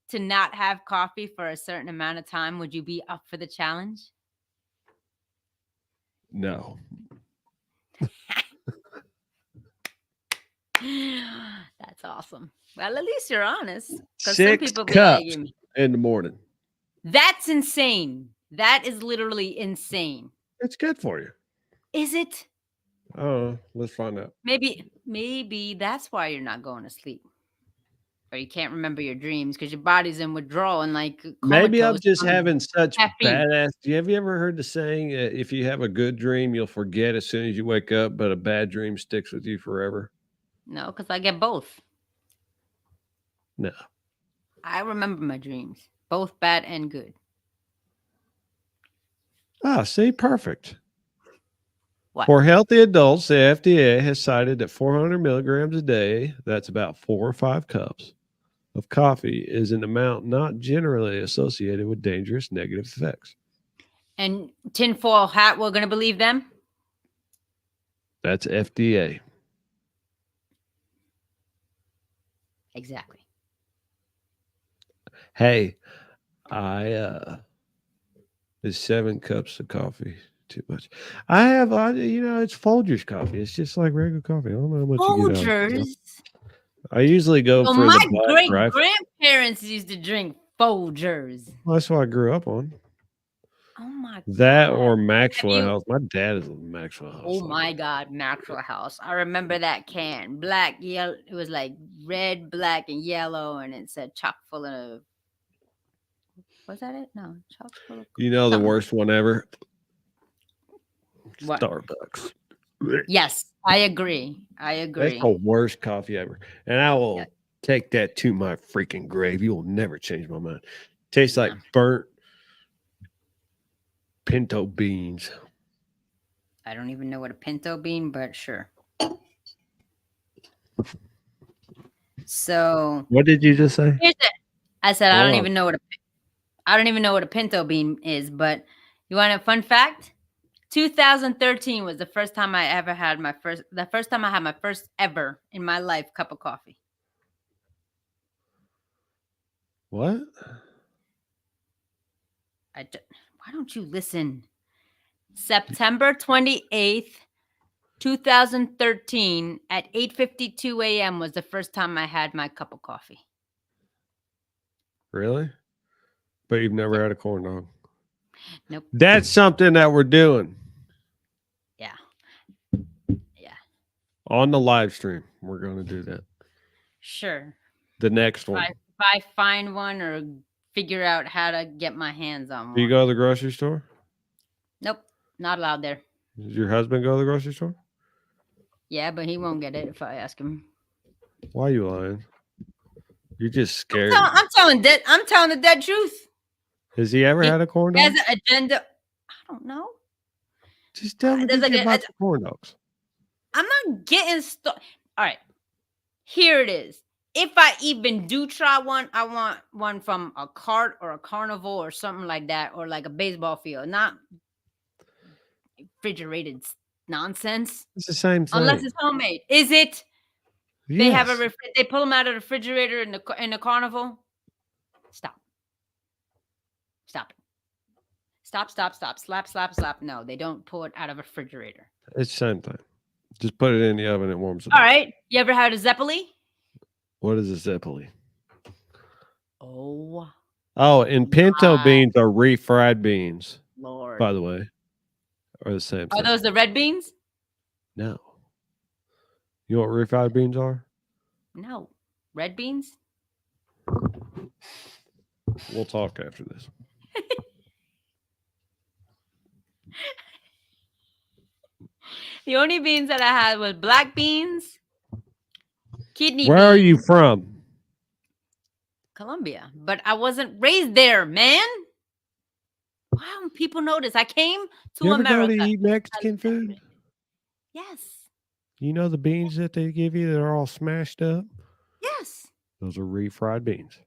to not have coffee for a certain amount of time? Would you be up for the challenge? No. That's awesome. Well, at least you're honest. Because some 6 people be like, cups in the morning. that's insane. That is literally insane. It's good for you. Is it? Let's find out. Maybe that's why you're not going to sleep. Or you can't remember your dreams because your body's in withdrawal and like Maybe I'm comatose just on having such caffeine. badass. Have you ever heard the saying, if you have a good dream, you'll forget as soon as you wake up, but a bad dream sticks with you forever? No, because I get both. No. I remember my dreams, both bad and good. Ah, see, perfect. What? For healthy adults, the FDA has cited that 400 milligrams a day, that's about 4 or 5 cups of coffee, is an amount not generally associated with dangerous negative effects. And tinfoil hat, we're going to believe them? That's FDA. Exactly. Hey, is 7 cups of coffee too much? It's Folgers coffee. It's just like regular coffee. I don't know how much you get out of it. Folgers. I usually go Well, for the my black great rifle. grandparents used to drink Folgers. Well, that's what I grew up on. Oh my That god. or Have Maxwell you House. My dad is a Maxwell House Oh lover. my god, Maxwell House. I remember that can. Black, yellow. It was like red, black, and yellow, and it said chock full of was that it? No, chock full of You know the something. worst one ever? What? Starbucks. Yes, I agree. I That's the agree. worst coffee ever. And I Yeah. will take that to my freaking grave. You will never change my mind. Tastes like No. burnt pinto beans. I don't even know what a pinto bean, but sure. So What did you just say? here's it. I said Hold on. I don't even know what a pinto bean is, but you want a fun fact? 2013 was the first time I ever had the first time I had my first ever in my life cup of coffee. What? Why don't you listen? September 28th, 2013 at 8:52 a.m. was the first time I had my cup of coffee. Really? But you've Yeah. never had a corn dog. Nope. That's something that we're doing Yeah. Yeah. on the live stream. We're going to do that. Sure. The next If one. I find one or figure out how to get my hands on Do you one. go to the grocery store? Nope. Not allowed there. Does your husband go to the grocery store? Yeah, but he won't get it if I ask him. Why are you lying? You're just scared. I'm telling the dead truth. Has he ever He had a corn has dog? an agenda. I don't know. Just tell me There's that like you bought some corn dogs. I'm not getting stuck. All right, here it is. If I even do try one, I want one from a cart or a carnival or something like that, or like a baseball field, not refrigerated nonsense. It's the same Unless thing. it's homemade, is it? They have Yes. they pull them out of the refrigerator in the carnival. Stop. Stop it. Stop. Stop. Stop. Slap. Slap. Slap. No, they don't pull it out of a refrigerator. It's the same thing. Just put it in the oven, it warms it All up. right. You ever had a Zeppeli? What is a zeppeli? Oh Oh, and pinto my beans are refried beans, Lord. by the way, are the same Are thing. those the red beans? No. You know what refried beans are? No. Red beans? We'll talk after this. The only beans that I had was black beans, kidney Where are you beans, from? Colombia. But I wasn't raised there, man. Why don't people notice? I came to You ever go to America. eat Mexican food? Yes. You know the beans that they give you that are all smashed up? Yes. Those are refried beans.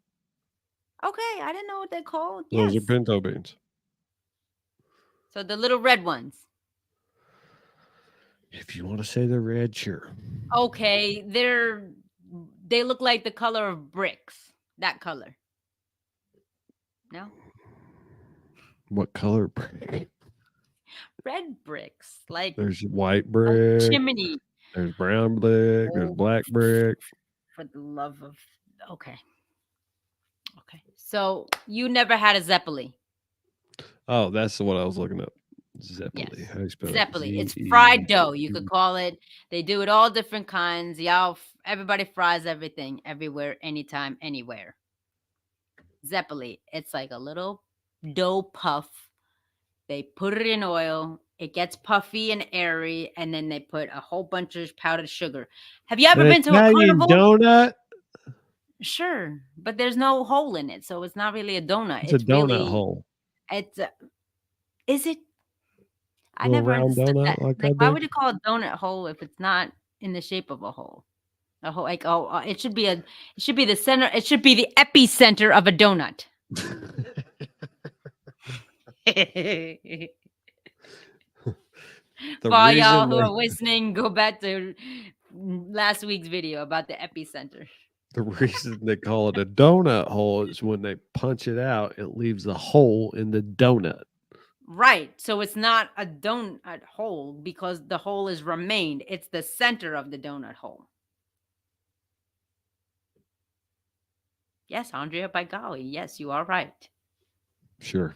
Okay. I didn't know what they're called. Those Yes. are pinto beans. So the little red ones. If you want to say they're red, sure. Okay. They look like the color of bricks. That color. No? What color brick? Red bricks. Like There's white a brick, chimney. there's brown brick, there's Oh, black brick. for the love of okay. Okay. So you never had a Zeppeli. Oh, that's what I was looking up. Yes. Zeppeli. How do you spell it? Zeppeli. It's fried dough. You could Z-E-P. call it. They do it all different kinds. Everybody fries everything, everywhere, anytime, anywhere. Zeppeli. It's like a little dough puff. They put it in oil. It gets puffy and airy, and then they put a whole bunch of powdered sugar. Have you ever An been to a Italian carnival? donut? Sure, but there's no hole in it, so it's not really a donut. It's a It's donut really, hole. it's. Is it? I Little never round understood donut that. like Like, that why big. would you call a donut hole if it's not in the shape of a hole? A hole, like it should be it should be the center. It should be the epicenter of a donut. The For all y'all reason who are they listening, go back to last week's video about the epicenter. the reason they call it a donut hole is when they punch it out, it leaves a hole in the donut. Right. So it's not a donut hole because the hole is remained. It's the center of the donut hole. Yes, Andrea, by golly. Yes, you are right. Sure.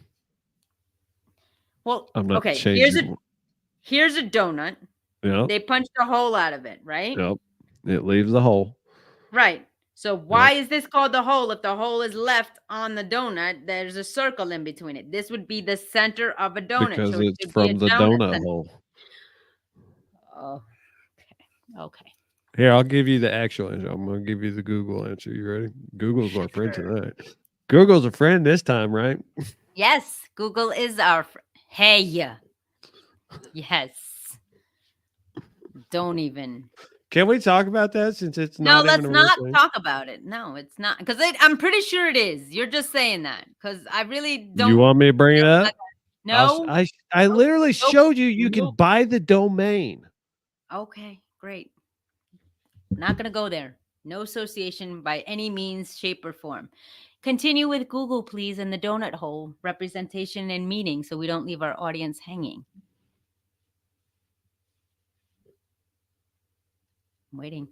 Well, I'm not okay, changing. here's a donut. Yep. They punched a hole out of it, right? Yep. It leaves the hole. Right. So Yep. why is this called the hole? If the hole is left on the donut, there's a circle in between it. This would be the center of a donut, Because so it it's should be a from the donut donut center. hole. Oh, okay. Here, I'll give you the actual answer. I'm going to give you the Google answer. You ready? Google's our friend Sure. tonight. Google's a friend this time, right? Yes, Google is our Hey, yes. Don't even. Can we talk about that since it's No, not even let's a real not thing? talk about it. No, it's not because I'm pretty sure it is. You're just saying that because I really You don't want me to bring it feel up? like no, I nope, literally nope, showed you you can nope. buy the domain. Okay, great. Not gonna go there. No association by any means, shape, or form. Continue with Google, please, and the donut hole representation and meaning, so we don't leave our audience hanging. I'm waiting.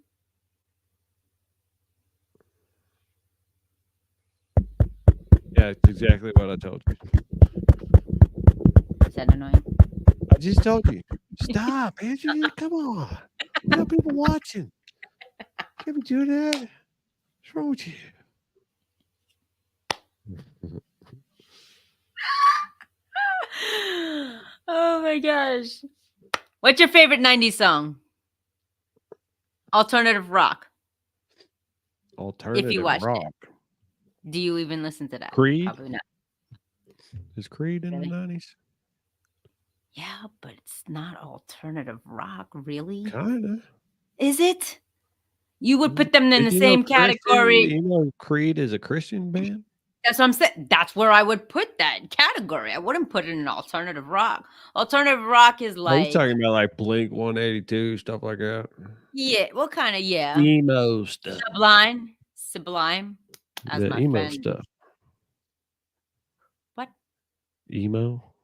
Yeah, it's exactly what I told you. Is that annoying? I just told you. Stop, Andrew. Come on. We got people watching. Can't we do that? What's wrong with you? Oh my gosh. What's your favorite 90s song? Alternative rock. If you Alternative watched it. rock. Do you even listen to that? Creed? Probably not. Is Creed in the Really? 90s? Yeah, but it's not alternative rock, really. Kinda. Is it? You would put them in Did the you know same category. Creed is a Christian band? That's what I'm saying. That's where I would put that category. I wouldn't put it in alternative rock. Alternative rock is Are you like, talking about like Blink 182, stuff like that? yeah, what kind of, yeah? Emo stuff. Sublime. Sublime. As The my emo friend. stuff. What? Emo?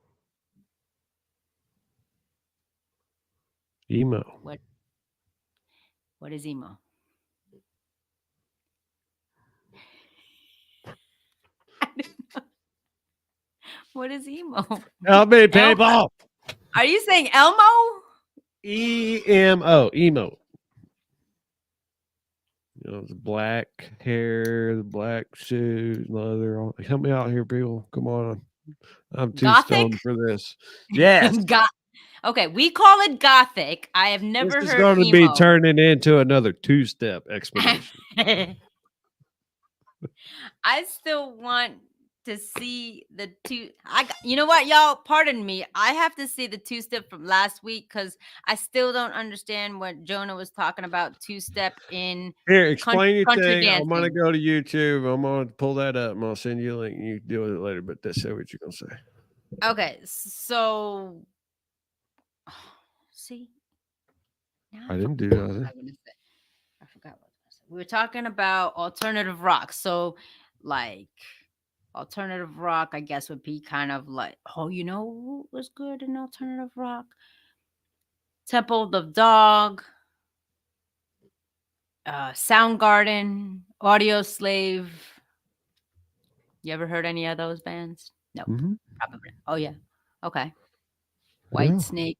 Emo. What is emo? What is emo? Help me, Elmo? people! Are you saying Elmo? EMO. Emo. You know, the black hair, the black shoes, leather. Help me out here, people. Come on. I'm too Gothic? stoned for this. Yes. Okay, we call it gothic. I have This never is heard going to be emo. turning into another two-step explanation. I still want to see the two. You know what, y'all? Pardon me. I have to see the two step from last week because I still don't understand what Jonah was talking about. Two step in Here, explain your country thing. I'm going to dancing. go to YouTube. I'm going to pull that up and I'll send you a link and you can deal with it later. But that's what you're going to say. Okay, so see, now I didn't do forgot what nothing. I was gonna say. I forgot what I was gonna say. We were talking about alternative rock. So, like, alternative rock, I guess, would be kind of like, oh, you know what was good in alternative rock? Temple of the Dog, Soundgarden, Audio Slave. You ever heard any of those bands? Nope, Mm-hmm. probably. Oh yeah, okay. Yeah. White Snake.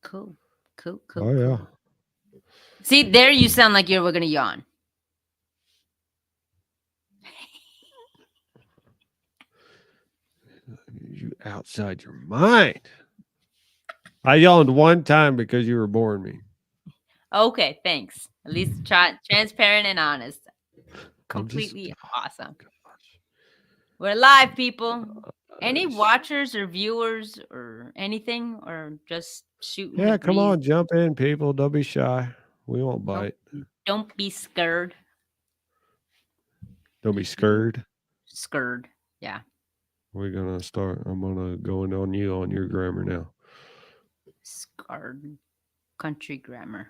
Cool, cool, cool, Oh, yeah. cool. See, there you sound like you were gonna yawn. You outside your mind. I yawned one time because you were boring me. Okay, thanks. At least transparent and honest. I'm just, Completely awesome. gosh. We're live, people. Any Gosh. watchers or viewers or anything, or just shooting the Yeah, come breeze? on, jump in, people. Don't be shy. We won't bite. Don't be scared. Don't be scared. Scared. Yeah. We're gonna start. I'm gonna go in on you on your grammar now. Scared. Country grammar.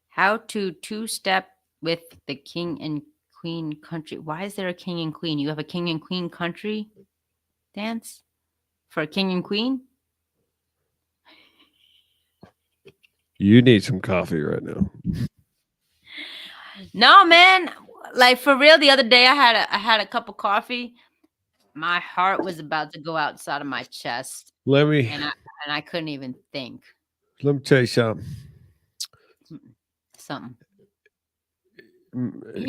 How to two-step with the king and queen country. Why is there a king and queen? You have a king and queen country dance for a king and queen? You need some coffee right now. No, man. Like for real, the other day I had a cup of coffee. My heart was about to go outside of my chest. Let me and I couldn't even think. let me tell you something. Mm, something.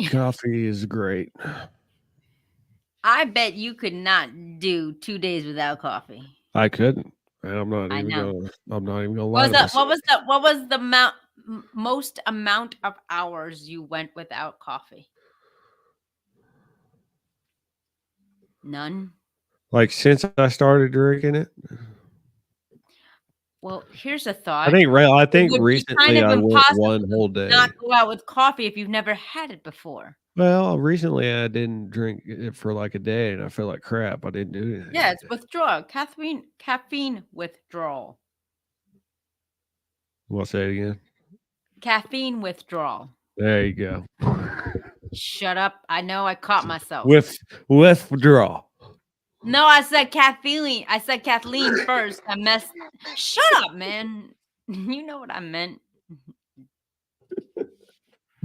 Coffee is great. I bet you could not do 2 days without coffee. I couldn't, and I know. I'm not even gonna lie to myself. What was the most amount of hours you went without coffee? None. Like since I started drinking it, Well, here's a thought. I It think would be kind recently of I went impossible one to whole not day. go out with coffee if you've never had it before. Well, recently I didn't drink it for like a day, and I feel like crap. I didn't do anything Yeah, that it's day. withdrawal. Caffeine withdrawal. We'll say it again. Caffeine withdrawal. There you go. Shut up. I know I caught myself. With withdrawal. No, I said Kathleen. I said Kathleen first. I messed. Shut up, man. You know what I meant.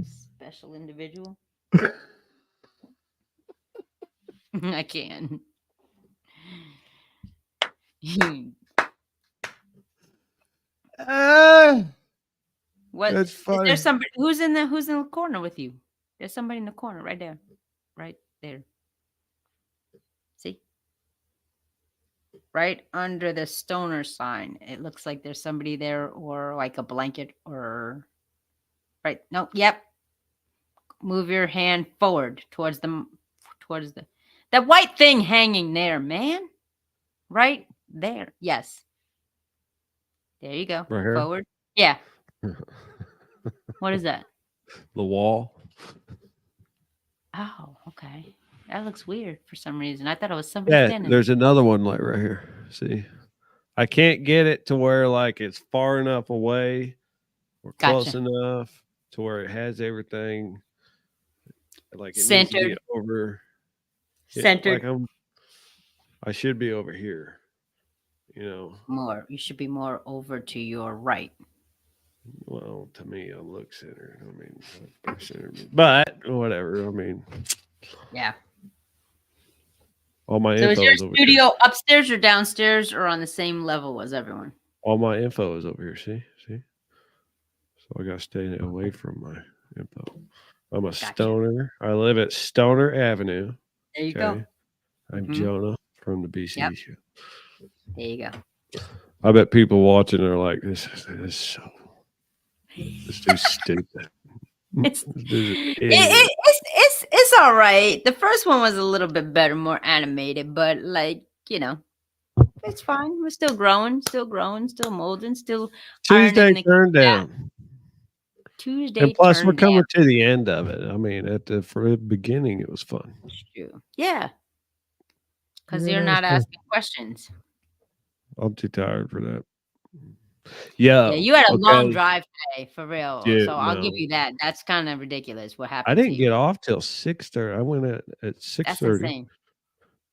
Special individual. I can. Ah, What that's is there? funny. Somebody who's in the corner with you? There's somebody in the corner right there, right there. See, right under the stoner sign. It looks like there's somebody there, or like a blanket, or right. No, yep. Move your hand forward towards the that white thing hanging there, man. Right there. Yes. There you go. Right here. Forward. Yeah. What is that? The wall. Oh, okay. That looks weird for some reason. I thought it was somebody Yeah, standing there. there's another one like right here. See, I can't get it to where like it's far enough away or close Gotcha. enough to where it has everything. Like it needs to be Centered. over. Yeah, like Centered. I should be over here. You know, More. You should be more over to your right. well, to me, I look centered. I mean, pretty centered, but whatever. I mean, Yeah. all my So is info your is over here. studio upstairs or downstairs or on the same level as everyone? All my info is over here. See. So I got to stay away from my info. I'm a Gotcha. stoner. I live at Stoner Avenue. There you go. Okay. I'm Hmm. Jonah from the Yep. BC show. There you go. I bet people watching are like, this so this dude's stupid. It's This dude's an idiot. it's all right. The first one was a little bit better, more animated, but like it's fine. We're still growing, still molding, still Tuesday ironing the turned gap. down. Tuesday And plus we're turned down. coming to the end of it. I mean, for the beginning it was fun. That's true. Yeah, because Yeah, you're that was not fun. asking questions. I'm too tired for that. Yeah, Yo, you had a long okay. drive today, for real. So Dude, I'll give no. you that. That's kind of ridiculous what I happened to didn't you. get off till 6:30. I went at That's 6:30. insane.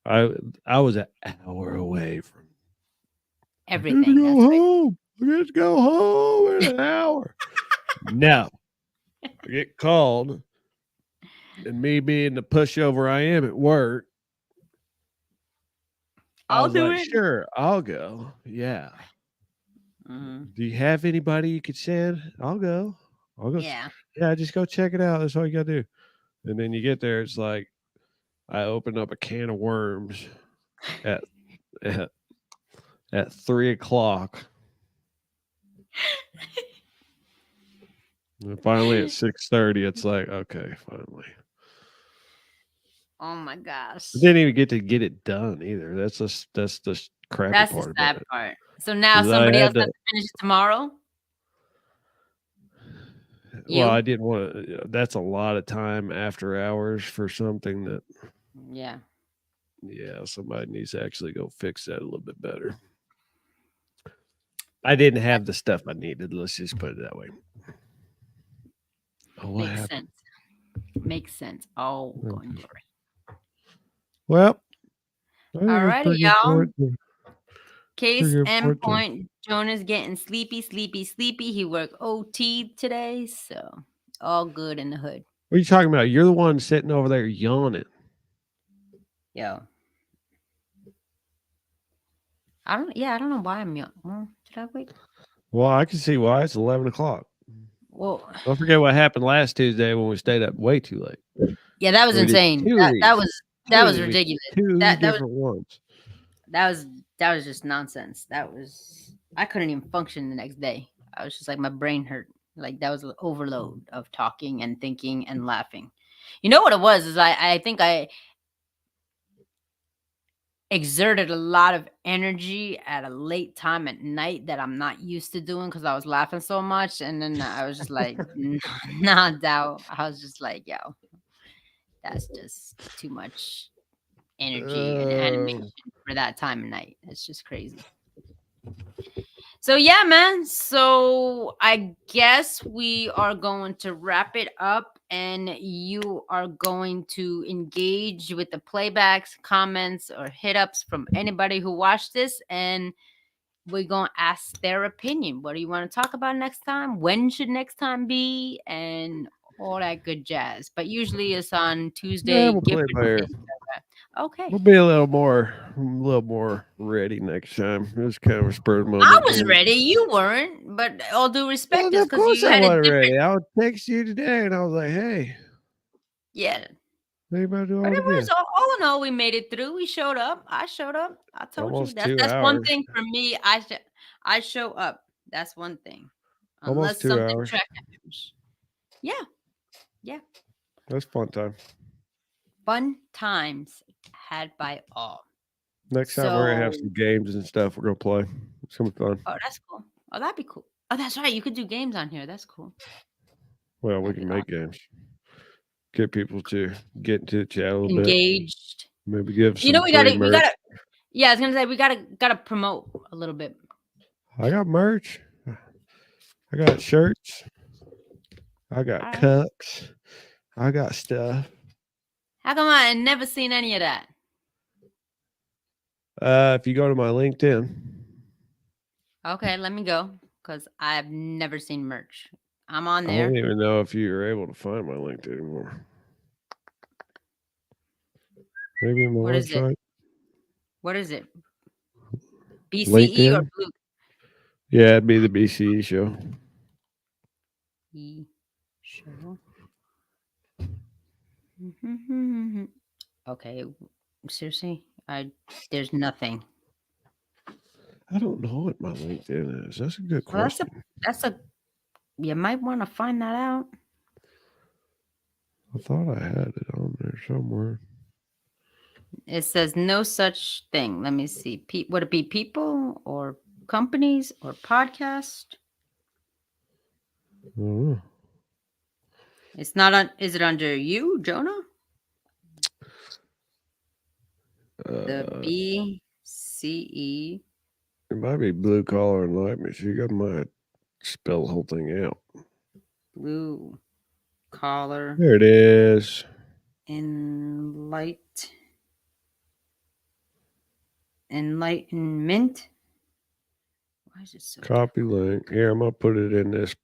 I I was an hour away from I get to Everything. go That's right. home. I get to go home in an hour. No. I get called, and me being the pushover I am at work, I I'll was do like, it. "Sure, I'll go." Yeah. Mhm. Do you have anybody you could send? I'll go. I'll go. Yeah. Yeah, just go check it out. That's all you gotta do. And then you get there, it's like I opened up a can of worms at at, at 3 o'clock. And finally at 6:30, it's like, okay, finally. Oh my gosh. I didn't even get it done either. That's the crappy That's the part about sad it. part. So now 'Cause I somebody else had has to to finish it tomorrow? well, I You? didn't wanna that's a lot of time after hours for something that Yeah. yeah, somebody needs to actually go fix that a little bit better. I didn't That have the stuff I needed, let's just put it that way. Oh, what makes happened? sense. Makes sense. Oh, going Okay. glory. Well, I think it was Alrighty, pretty good y'all. for it. Pretty Case good for M it to point. Jonah's getting sleepy. He worked OT today, so all good in the hood. what are you talking about? You're the one sitting over there yawning. Yo, I don't know why I'm young. Well, did I wait? Well, I can see why. It's 11 o'clock. Well, Don't forget what happened last Tuesday when we stayed up way too late. yeah, that was We did insane. two of these. That was We did ridiculous. two That was different ones. that was that was just nonsense. I couldn't even function the next day. I was just like my brain hurt. Like that was an overload of talking and thinking and laughing. You know what it was is I think I exerted a lot of energy at a late time at night that I'm not used to doing because I was laughing so much. And then I was just like, nah, doubt. I was just like, yo, that's just too much energy and animation for that time of night. It's just crazy. So yeah, man. So I guess we are going to wrap it up, and you are going to engage with the playbacks, comments, or hit ups from anybody who watched this, and we're gonna ask their opinion. What do you want to talk about next time? When should next time be? And all that good jazz. But usually it's on Tuesday. Yeah, we'll play it by ear. Okay. We'll be a little more ready next time. It was kind of a spur of the moment. I was ready. You weren't. But all due respect, Well, is of because course you I had a wasn't different. ready. I would text you today, and I was like, "Hey, Yeah. anybody do all But it again?" was all in all, we made it through. We showed up. I showed up. I told Almost you 2 that's one hours. thing for me. I show up. That's one thing. Almost Unless 2 something hours. trash. Yeah. Yeah. That's fun time. Fun times had by all. Next time we're gonna have some games and stuff. We're gonna play. It's gonna be fun. Oh, that's cool. Oh, that'd be cool. Oh, that's right. You could do games on here. That's cool. Well, we can make games. Get people to get into the chat a little Engaged. bit. Maybe give some. You know, we gotta. Yeah, I was gonna say we gotta promote a little bit. I got merch. I got shirts. I got cups. I got stuff. How come I never seen any of that? If you go to my LinkedIn. Okay, let me go because I've never seen merch. I'm on there. I don't even know if you were able to find my LinkedIn anymore. Maybe on my website. What is it? BCE LinkedIn? or Blue? Yeah, it'd be the BCE show. Show. Okay, seriously, there's nothing. I don't know what my LinkedIn is. That's a good question. You might want to find that out. I thought I had it on there somewhere. It says no such thing. Let me see. Would it be people or companies or podcast? I don't know. It's not on. Is it under you, Jonah? The BCE. It might be Blue Collar Enlightenment. You got might spell the whole thing out. Blue Collar. There it is. Enlightenment. Why is it so? Copy link. Here, I'm gonna put it in this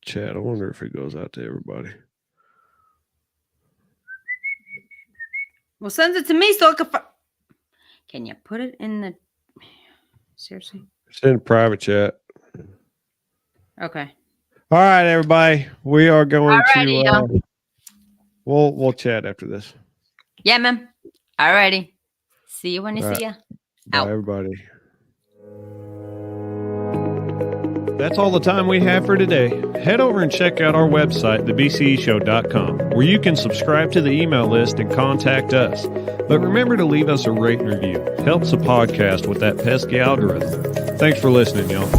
chat. I wonder if it goes out to everybody. Well, send it to me so I can. Can you put it in the? Seriously. It's in private chat. Okay. All right, everybody. We are going to. We'll chat after this. Yeah, man. All righty. See you when you see you. Bye, everybody. That's all the time we have for today. Head over and check out our website, thebceshow.com, where you can subscribe to the email list and contact us. But remember to leave us a rate and review. Helps the podcast with that pesky algorithm. Thanks for listening, y'all.